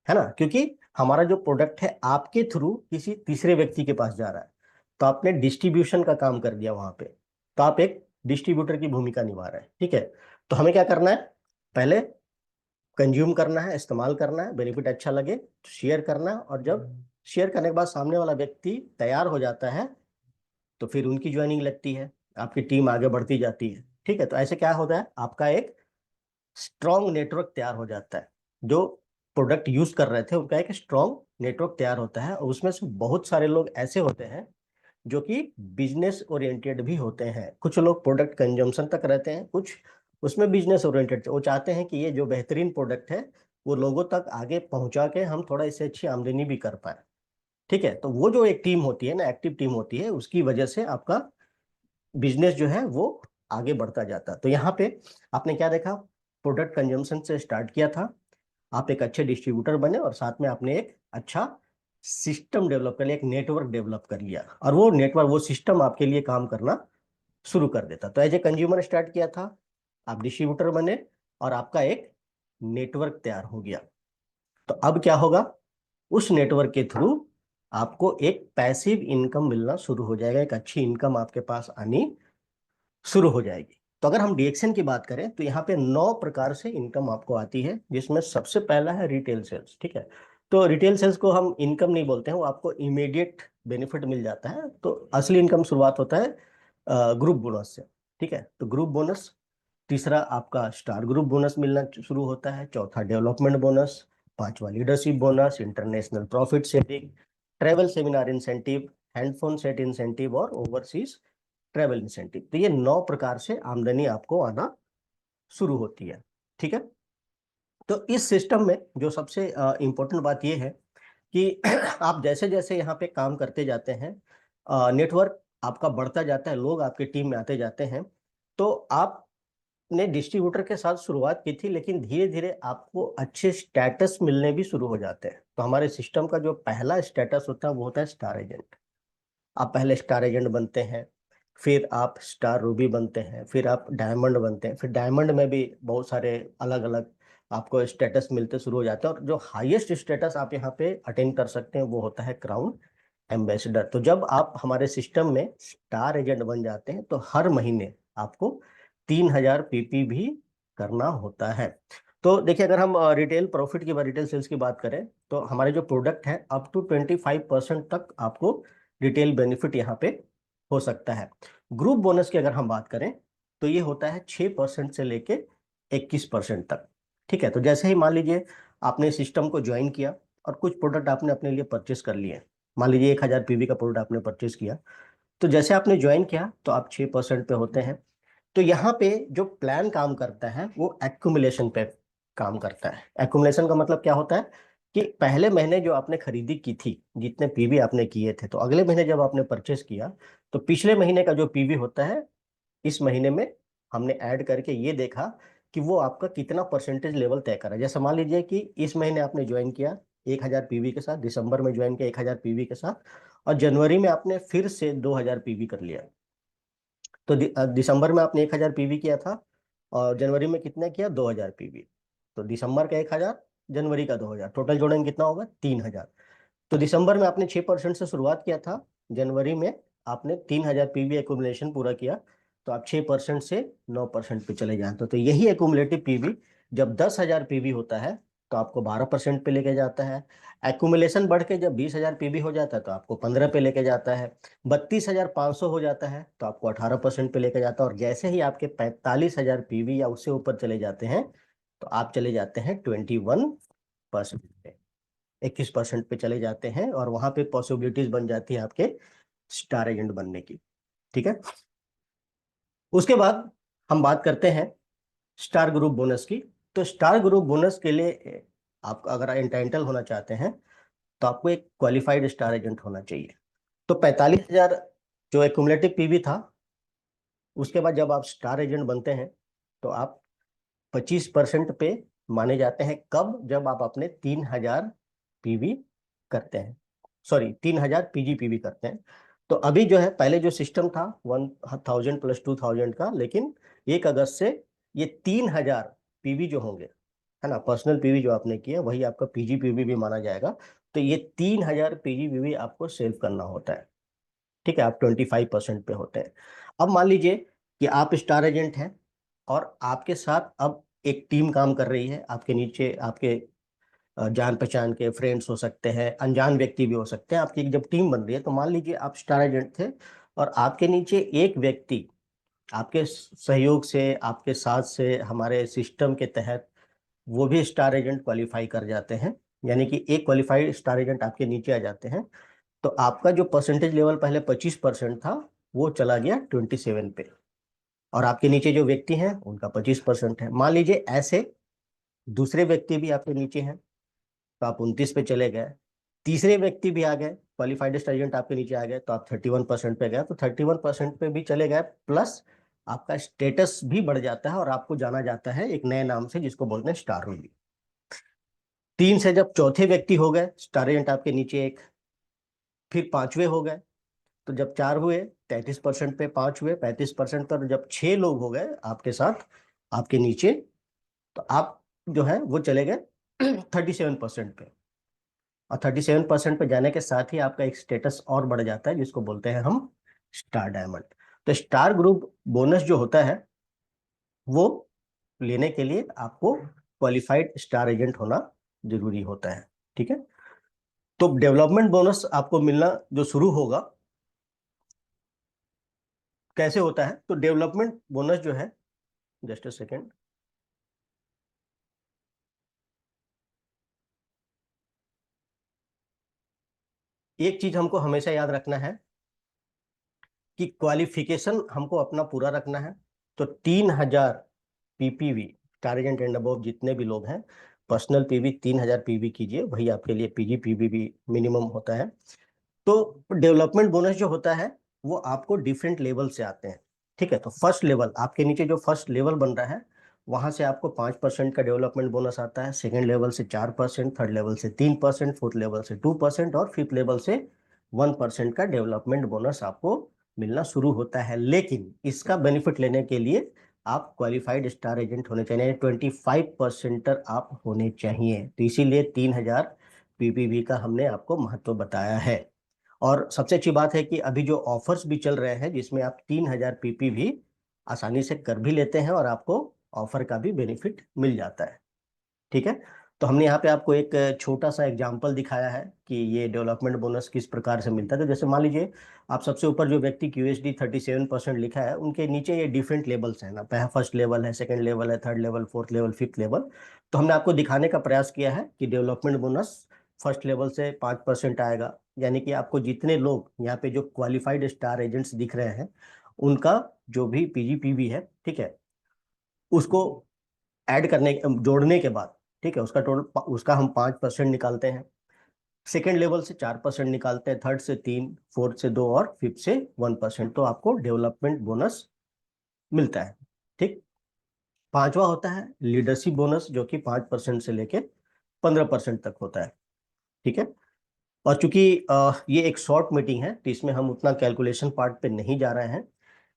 है ना, क्योंकि हमारा जो प्रोडक्ट है आपके थ्रू किसी तीसरे व्यक्ति के पास जा रहा है, तो आपने डिस्ट्रीब्यूशन का काम कर दिया वहां पे। तो आप एक डिस्ट्रीब्यूटर की भूमिका निभा रहे हैं, ठीक है। तो हमें क्या करना है, पहले कंज्यूम करना है, इस्तेमाल करना है, बेनिफिट अच्छा लगे तो शेयर करना है, और जब शेयर करने के बाद सामने वाला व्यक्ति तैयार हो जाता है, तो फिर उनकी ज्वाइनिंग लगती है, आपकी टीम आगे बढ़ती जाती है, ठीक है। तो ऐसे क्या होता है, आपका एक स्ट्रॉन्ग नेटवर्क तैयार हो जाता है। जो प्रोडक्ट यूज कर रहे थे उनका एक स्ट्रॉन्ग नेटवर्क तैयार होता है, और उसमें से बहुत सारे लोग ऐसे होते हैं जो कि बिजनेस ओरिएंटेड भी होते हैं। कुछ लोग प्रोडक्ट कंजम्पशन तक रहते हैं, कुछ उसमें बिजनेस ओरिएंटेड, वो चाहते हैं कि ये जो बेहतरीन प्रोडक्ट है वो लोगों तक आगे पहुंचा के हम थोड़ा इससे अच्छी आमदनी भी कर पाए, ठीक है। तो वो जो एक टीम होती है ना, एक्टिव टीम होती है, उसकी वजह से आपका बिजनेस जो है वो आगे बढ़ता जाता है। तो यहाँ पे आपने क्या देखा, प्रोडक्ट कंजम्पशन से स्टार्ट किया था, आप एक अच्छे डिस्ट्रीब्यूटर बने और साथ में आपने एक अच्छा सिस्टम डेवलप कर लिया, एक नेटवर्क डेवलप कर लिया, और वो नेटवर्क, वो सिस्टम आपके लिए काम करना शुरू कर देता। तो एज ए कंज्यूमर स्टार्ट किया था, आप डिस्ट्रीब्यूटर बने और आपका एक नेटवर्क तैयार हो गया। तो अब क्या होगा, उस नेटवर्क के थ्रू आपको एक पैसिव इनकम मिलना शुरू हो जाएगा, एक अच्छी इनकम आपके पास आनी शुरू हो जाएगी। तो अगर हम डीएक्सएन की बात करें तो यहाँ पे 9 प्रकार से इनकम आपको आती है, जिसमें सबसे पहला है रिटेल सेल्स। ठीक है, तो रिटेल सेल्स को हम इनकम नहीं बोलते हैं, वो आपको इमीडिएट बेनिफिट मिल जाता है। तो असली इनकम शुरुआत होता है ग्रुप बोनस से। ठीक है, तो ग्रुप बोनस, तीसरा आपका स्टार ग्रुप बोनस मिलना शुरू होता है, चौथा डेवलपमेंट बोनस, पांचवा leadership bonus, international profit sharing, travel seminar incentive, handphone set incentive और ओवरसीज ट्रेवल इंसेंटिव। तो ये 9 प्रकार से आमदनी आपको आना शुरू होती है। ठीक है, तो इस सिस्टम में जो सबसे इंपॉर्टेंट बात ये है कि आप जैसे जैसे यहाँ पे काम करते जाते हैं, नेटवर्क आपका बढ़ता जाता है, लोग आपकी टीम में आते जाते हैं, तो आपने डिस्ट्रीब्यूटर के साथ शुरुआत की थी, लेकिन धीरे धीरे आपको अच्छे स्टेटस मिलने भी शुरू हो जाते हैं। तो हमारे सिस्टम का जो पहला स्टेटस होता है वो होता है स्टार एजेंट। आप पहले स्टार एजेंट बनते हैं, फिर आप स्टार रूबी बनते हैं, फिर आप डायमंड बनते हैं, फिर डायमंड में भी बहुत सारे अलग अलग आपको स्टेटस मिलते शुरू हो जाते हैं, और जो हाईएस्ट स्टेटस आप यहाँ पे अटेंड कर सकते हैं वो होता है क्राउन एम्बेसडर। तो जब आप हमारे सिस्टम में स्टार एजेंट बन जाते हैं तो हर महीने आपको 3,000 पीपी भी करना होता है। तो देखिए, अगर हम रिटेल प्रॉफिट की बात, रिटेल सेल्स की बात करें, तो हमारे जो प्रोडक्ट है अप टू 25% तक आपको रिटेल बेनिफिट यहाँ पे हो सकता है। ग्रुप बोनस की अगर हम बात करें तो ये होता है 6% से लेके 21% तक। ठीक है, तो जैसे ही मान लीजिए आपने सिस्टम को ज्वाइन किया और कुछ प्रोडक्ट आपने अपने लिए परचेस कर लिए, मान लीजिए 1,000 पीवी का प्रोडक्ट आपने परचेस किया, तो जैसे आपने ज्वाइन किया तो आप 6% पे होते हैं। तो यहाँ पे जो प्लान काम करता है वो एक्यूमुलेशन पे काम करता है। एक्यूमुलेशन का मतलब क्या होता है कि पहले महीने जो आपने खरीदी की थी, जितने पीवी आपने किए थे, तो अगले महीने जब आपने परचेस किया तो पिछले महीने का जो पीवी होता है इस महीने में हमने ऐड करके ये देखा कि वो आपका कितना परसेंटेज लेवल तय करा। जैसे मान लीजिए कि इस महीने आपने ज्वाइन किया 1,000 पीवी के साथ, दिसंबर में ज्वाइन किया 1,000 पीवी के साथ, और जनवरी में आपने फिर से 2,000 पीवी कर लिया। तो दिसंबर में आपने 1,000 पीवी किया था और जनवरी में कितना किया, 2,000 पीवी। तो दिसंबर का 1,000, जनवरी का 2,000, टोटल जोड़ेंगे कितना होगा, 3,000। तो दिसंबर में आपने 6% से शुरुआत किया था, जनवरी में आपने 3,000 पीवी एक्यूमुलेशन पूरा किया, तो आप 6% से 9% पे चले जाते हो। तो यही एक्यूमुलेटिव पीवी जब 10,000 पीवी होता है तो आपको 12% पे लेके जाता है। एक्यूमुलेशन बढ़ के जब 20,000 पीवी हो जाता है तो आपको 15 पे लेके जाता है। 32,500 हो जाता है तो आपको 18% पे लेके जाता है। और जैसे ही आपके 45,000 पीवी या उससे ऊपर चले जाते हैं तो आप चले जाते हैं 21% पे, 21% पे चले जाते हैं, और वहां पे पॉसिबिलिटीज बन जाती है आपके स्टार एजेंट बनने की। ठीक है, उसके बाद हम बात करते हैं स्टार ग्रुप बोनस की। तो स्टार ग्रुप बोनस के लिए आप अगर एंटाइटल होना चाहते हैं तो आपको एक क्वालिफाइड स्टार एजेंट होना चाहिए। तो 45,000 जो एक्यूमुलेटिव पीवी था, उसके बाद जब आप स्टार एजेंट बनते हैं तो आप 25% पे माने जाते हैं। कब, जब आप अपने 3,000 पीवी करते हैं, सॉरी 3,000 पीजीपीवी करते हैं। तो अभी जो है, पहले जो सिस्टम था 1,000 प्लस 2,000 का, लेकिन 1 अगस्त से ये 3,000 पीवी जो होंगे, है ना, पर्सनल पीवी जो आपने किया वही आपका पीजीपीवी भी माना जाएगा। तो ये 3,000 पीजीपीवी आपको सेव करना होता है। ठीक है, आप 25% पे होते हैं। अब मान लीजिए कि आप स्टार एजेंट हैं और आपके साथ अब एक टीम काम कर रही है, आपके नीचे आपके जान पहचान के फ्रेंड्स हो सकते हैं, अनजान व्यक्ति भी हो सकते हैं। आपकी जब टीम बन रही है तो मान लीजिए आप स्टार एजेंट थे और आपके नीचे एक व्यक्ति आपके सहयोग से, आपके साथ से, हमारे सिस्टम के तहत वो भी स्टार एजेंट क्वालिफाई कर जाते हैं, यानी कि एक क्वालिफाइड स्टार एजेंट आपके नीचे आ जाते हैं। तो आपका जो परसेंटेज लेवल पहले 25% था वो चला गया 27 पे, और आपके नीचे जो व्यक्ति हैं उनका 25% है। मान लीजिए ऐसे दूसरे व्यक्ति भी आपके नीचे हैं तो आप 29 पे चले गए, तीसरे व्यक्ति भी आ गए, क्वालिफाइड एजेंट आपके नीचे आ गए तो आप 31% पे गए, तो 31% पे भी चले गए, प्लस आपका स्टेटस भी बढ़ जाता है और आपको जाना जाता है एक नए नाम से जिसको बोलते हैं स्टार रूबी। 3 से जब चौथे व्यक्ति हो गए, स्टार एजेंट आपके नीचे एक, फिर 5वें हो गए, तो जब 4 हुए 33% पे, 5 हुए 35% पर, जब 6 लोग हो गए आपके साथ आपके नीचे, तो आप जो है वो चले गए 37% पे। और 37% पे जाने के साथ ही आपका एक स्टेटस और बढ़ जाता है, जिसको बोलते हैं हम स्टार डायमंड। तो स्टार ग्रुप बोनस जो होता है वो लेने के लिए आपको क्वालिफाइड स्टार एजेंट होना जरूरी होता है। ठीक है, तो डेवलपमेंट बोनस आपको मिलना जो शुरू होगा, कैसे होता है? तो डेवलपमेंट बोनस जो है, जस्ट अ सेकेंड, एक चीज हमको हमेशा याद रखना है कि क्वालिफिकेशन हमको अपना पूरा रखना है। तो 3000 PPV, star agent and above जितने भी लोग हैं, पर्सनल पीवी 3000 पीवी कीजिए, वही आपके लिए पीजी पीवी भी मिनिमम होता है। तो डेवलपमेंट बोनस जो होता है वो आपको डिफरेंट लेवल से आते हैं। ठीक है, तो फर्स्ट लेवल आपके नीचे जो फर्स्ट लेवल बन रहा है, वहां से आपको 5% का डेवलपमेंट बोनस आता है, सेकेंड लेवल से 4%, थर्ड लेवल से 3%, फोर्थ लेवल से 2% और फिफ्थ लेवल से 1% का डेवलपमेंट बोनस आपको मिलना शुरू होता है। लेकिन इसका बेनिफिट लेने के लिए आप क्वालिफाइड स्टार एजेंट होने चाहिए, 25% आप होने चाहिए। तो इसीलिए 3000 पीपीवी का हमने आपको महत्व बताया है। और सबसे अच्छी बात है कि अभी जो ऑफर्स भी चल रहे हैं, जिसमें आप 3000 पीपी भी आसानी से कर भी लेते हैं और आपको ऑफर का भी बेनिफिट मिल जाता है। ठीक है, तो हमने यहाँ पे आपको एक छोटा सा एग्जांपल दिखाया है कि ये डेवलपमेंट बोनस किस प्रकार से मिलता है। तो जैसे मान लीजिए आप सबसे ऊपर जो व्यक्ति QHD 37% लिखा है, उनके नीचे ये डिफरेंट लेवल्स हैं ना, पहला फर्स्ट लेवल है, सेकंड लेवल है, third level, fourth level, fifth level. तो हमने आपको दिखाने का प्रयास किया है कि डेवलपमेंट बोनस फर्स्ट लेवल से 5% आएगा, यानी कि आपको जितने लोग यहाँ पे जो क्वालिफाइड स्टार एजेंट्स दिख रहे हैं, उनका जो भी PGPV है, ठीक है, उसको ऐड करने, जोड़ने के बाद, ठीक है, उसका टोटल, उसका हम 5% निकालते हैं, सेकेंड लेवल से 4% निकालते हैं, थर्ड से 3, फोर्थ से 2 और फिफ्थ से 1%, तो आपको डेवलपमेंट बोनस मिलता है। ठीक, पांचवा होता है लीडरशिप बोनस, जो कि 5% से लेके 15% तक होता है। ठीक है, और चूंकि ये एक शॉर्ट मीटिंग है, तो इसमें हम उतना कैलकुलेशन पार्ट पे नहीं जा रहे हैं।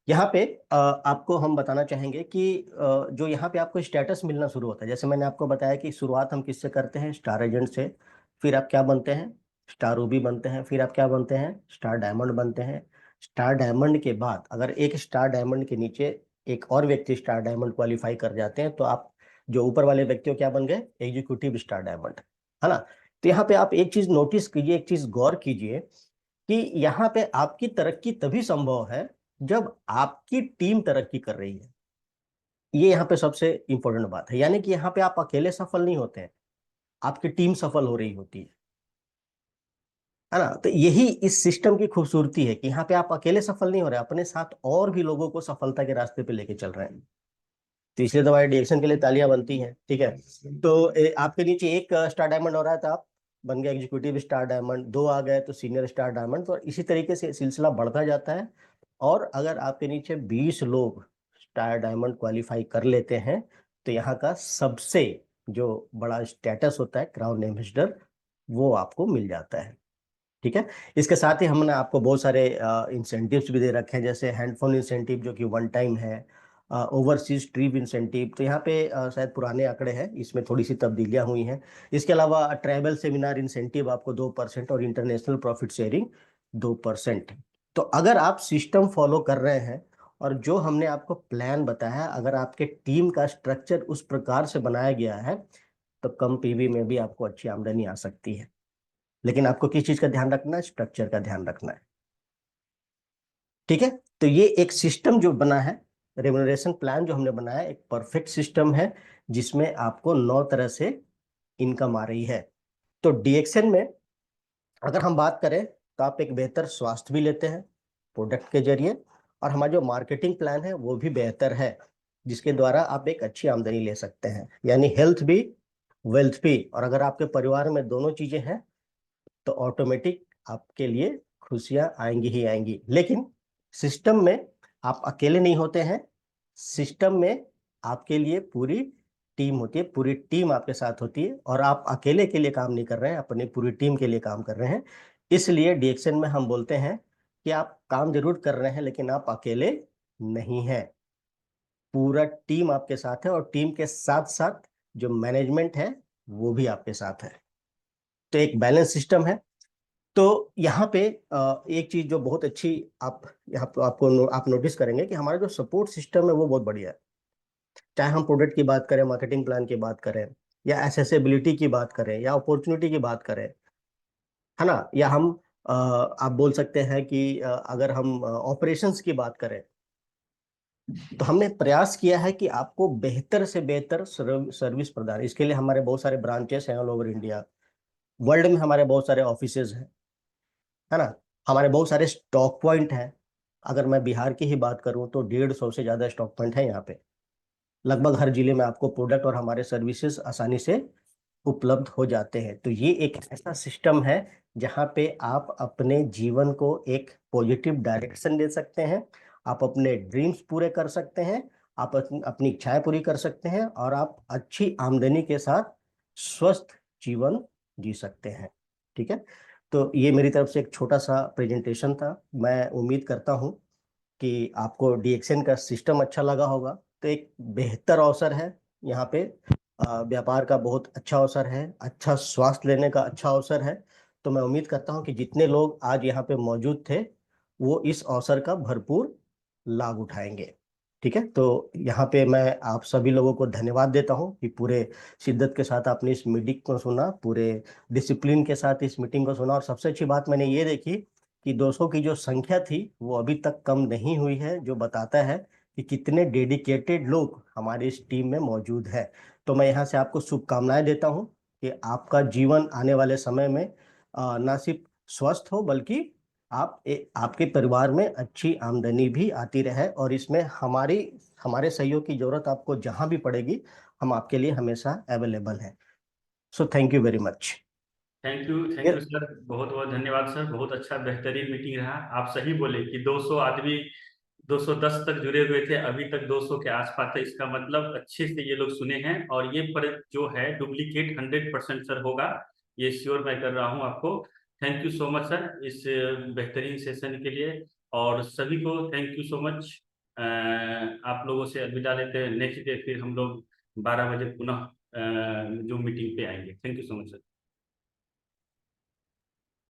यहाँ पे आपको हम बताना चाहेंगे कि जो यहाँ पे आपको स्टेटस मिलना शुरू होता है, जैसे मैंने आपको बताया कि शुरुआत हम किससे करते हैं, स्टार एजेंट से। फिर आप क्या बनते हैं, स्टार ओबी बनते हैं। फिर आप क्या बनते हैं, स्टार डायमंड बनते हैं। स्टार डायमंड के बाद अगर एक स्टार डायमंड के नीचे एक और व्यक्ति स्टार डायमंड क्वालिफाई कर जाते हैं, तो आप जो ऊपर वाले व्यक्ति क्या बन गए, एग्जीक्यूटिव स्टार डायमंड, है ना। तो यहाँ पे आप एक चीज नोटिस कीजिए, एक चीज गौर कीजिए कि यहाँ पे आपकी तरक्की तभी संभव है जब आपकी टीम तरक्की कर रही है। ये यहाँ पे सबसे इंपॉर्टेंट बात है, यानी कि यहाँ पे आप अकेले सफल नहीं होते हैं, आपकी टीम सफल हो रही होती है ना। तो यही इस सिस्टम की खूबसूरती है कि यहाँ पे आप अकेले सफल नहीं हो रहे, अपने साथ और भी लोगों को सफलता के रास्ते पे लेके चल रहे हैं। तो इसलिए तो हमारे डिएक्शन के लिए तालियां बनती हैं। ठीक है, तो आपके नीचे एक स्टार डायमंड हो रहा है, तो आप बन गए एग्जीक्यूटिव स्टार डायमंड, 2 आ गए तो सीनियर स्टार डायमंड, तो इसी तरीके से सिलसिला बढ़ता जाता है। और अगर आपके नीचे 20 लोग स्टार डायमंड क्वालिफाई कर लेते हैं, तो यहाँ का सबसे जो बड़ा स्टेटस होता है, क्राउन एम्बेसडर, वो आपको मिल जाता है। ठीक है, इसके साथ ही हमने आपको बहुत सारे इंसेंटिव्स भी दे रखे हैं, जैसे हैंडफोन इंसेंटिव जो कि 1 टाइम है, ओवरसीज ट्रिप इंसेंटिव, तो यहाँ पे शायद पुराने आंकड़े हैं, इसमें थोड़ी सी तब्दीलियां हुई हैं। इसके अलावा ट्रैवल सेमिनार इंसेंटिव आपको 2% और इंटरनेशनल प्रॉफिट शेयरिंग 2%। तो अगर आप सिस्टम फॉलो कर रहे हैं और जो हमने आपको प्लान बताया, अगर आपके टीम का स्ट्रक्चर उस प्रकार से बनाया गया है, तो कम पीवी में भी आपको अच्छी आमदनी आ सकती है। लेकिन आपको किस चीज का ध्यान रखना है, स्ट्रक्चर का ध्यान रखना है। ठीक है, तो ये एक सिस्टम जो बना है, रेम्युनरेशन प्लान जो हमने बनाया है, एक परफेक्ट सिस्टम है, जिसमें आपको 9 तरह से इनकम आ रही है। तो डीएक्सएन में अगर हम बात करें, तो आप एक बेहतर स्वास्थ्य भी लेते हैं प्रोडक्ट के जरिए, और हमारा जो मार्केटिंग प्लान है वो भी बेहतर है, जिसके द्वारा आप एक अच्छी आमदनी ले सकते हैं, यानी हेल्थ भी, वेल्थ भी। और अगर आपके परिवार में दोनों चीजें हैं, तो ऑटोमेटिक आपके लिए खुशियां आएंगी ही आएंगी। लेकिन सिस्टम में आप अकेले नहीं होते हैं, सिस्टम में आपके लिए पूरी टीम होती है, पूरी टीम आपके साथ होती है, और आप अकेले के लिए काम नहीं कर रहे हैं, अपनी पूरी टीम के लिए काम कर रहे हैं। इसलिए डीएक्सएन में हम बोलते हैं कि आप काम जरूर कर रहे हैं लेकिन आप अकेले नहीं हैं, पूरा टीम आपके साथ है, और टीम के साथ साथ जो मैनेजमेंट है वो भी आपके साथ है। तो एक बैलेंस सिस्टम है। तो यहाँ पे एक चीज जो बहुत अच्छी, आप यहाँ पे आप नोटिस करेंगे कि हमारा जो सपोर्ट सिस्टम है वो बहुत बढ़िया है। चाहे हम प्रोडक्ट की बात करें, मार्केटिंग प्लान की बात करें, या एसेसिबिलिटी की बात करें, या अपॉर्चुनिटी की बात करें, है ना, या हम आप बोल सकते हैं कि अगर हम ऑपरेशंस की बात करें, तो हमने प्रयास किया है कि आपको बेहतर से बेहतर सर्विस प्रदान। इसके लिए हमारे बहुत सारे ब्रांचेस हैं ऑल ओवर इंडिया, वर्ल्ड में हमारे बहुत सारे ऑफिसेज हैं, है ना, हमारे बहुत सारे स्टॉक पॉइंट हैं। अगर मैं बिहार की ही बात करूं तो 150 से ज्यादा स्टॉक पॉइंट है यहाँ पे। लगभग हर जिले में आपको प्रोडक्ट और हमारे सर्विसेज आसानी से उपलब्ध हो जाते हैं। तो ये एक ऐसा सिस्टम है जहाँ पे आप अपने जीवन को एक पॉजिटिव डायरेक्शन दे सकते हैं, आप अपने ड्रीम्स पूरे कर सकते हैं, आप अपनी इच्छाएं पूरी कर सकते हैं, और आप अच्छी आमदनी के साथ स्वस्थ जीवन जी सकते हैं। ठीक है, तो ये मेरी तरफ से एक छोटा सा प्रेजेंटेशन था। मैं उम्मीद करता हूँ कि आपको डीएक्सएन का सिस्टम अच्छा लगा होगा। तो एक बेहतर अवसर है यहाँ पे, व्यापार का बहुत अच्छा अवसर है, अच्छा स्वास्थ्य लेने का अच्छा अवसर है। तो मैं उम्मीद करता हूँ कि जितने लोग आज यहाँ पे मौजूद थे वो इस अवसर का भरपूर लाभ उठाएंगे। ठीक है, तो यहाँ पे मैं आप सभी लोगों को धन्यवाद देता हूँ कि पूरे शिद्दत के साथ आपने इस मीटिंग को सुना, पूरे डिसिप्लिन के साथ इस मीटिंग को सुना। और सबसे अच्छी बात मैंने ये देखी कि 200 की जो संख्या थी वो अभी तक कम नहीं हुई है, जो बताता है कि कितने डेडिकेटेड लोग हमारी इस टीम में मौजूद है। तो मैं यहाँ से आपको शुभकामनाएं देता हूँ कि आपका जीवन आने वाले समय में ना सिर्फ स्वस्थ हो, बल्कि आपके परिवार में अच्छी आमदनी भी आती रहे, और इसमें हमारे सहयोग की जरूरत आपको जहां भी पड़ेगी, हम आपके लिए हमेशा अवेलेबल हैं। So thank you very much. Thank you sir, बहुत बहुत धन्यवाद सर। बहुत अच्छा बेहतरीन मीटिंग रहा। आप सही बोले कि 200 आदमी 210 तक जुड़े हुए थे, अभी तक 200 के आसपास है। इसका मतलब अच्छे से ये लोग सुने हैं, और ये पर जो है डुप्लीकेट 100% सर होगा, ये श्योर मैं कर रहा हूँ आपको। Thank you so much sir इस बेहतरीन सेशन के लिए, और सभी को थैंक यू सो मच। आप लोगों से अलविदा लेते हैं। नेक्स्ट डे फिर हम लोग 12 बजे पुनः जो मीटिंग पे आएंगे। Thank you so much sir.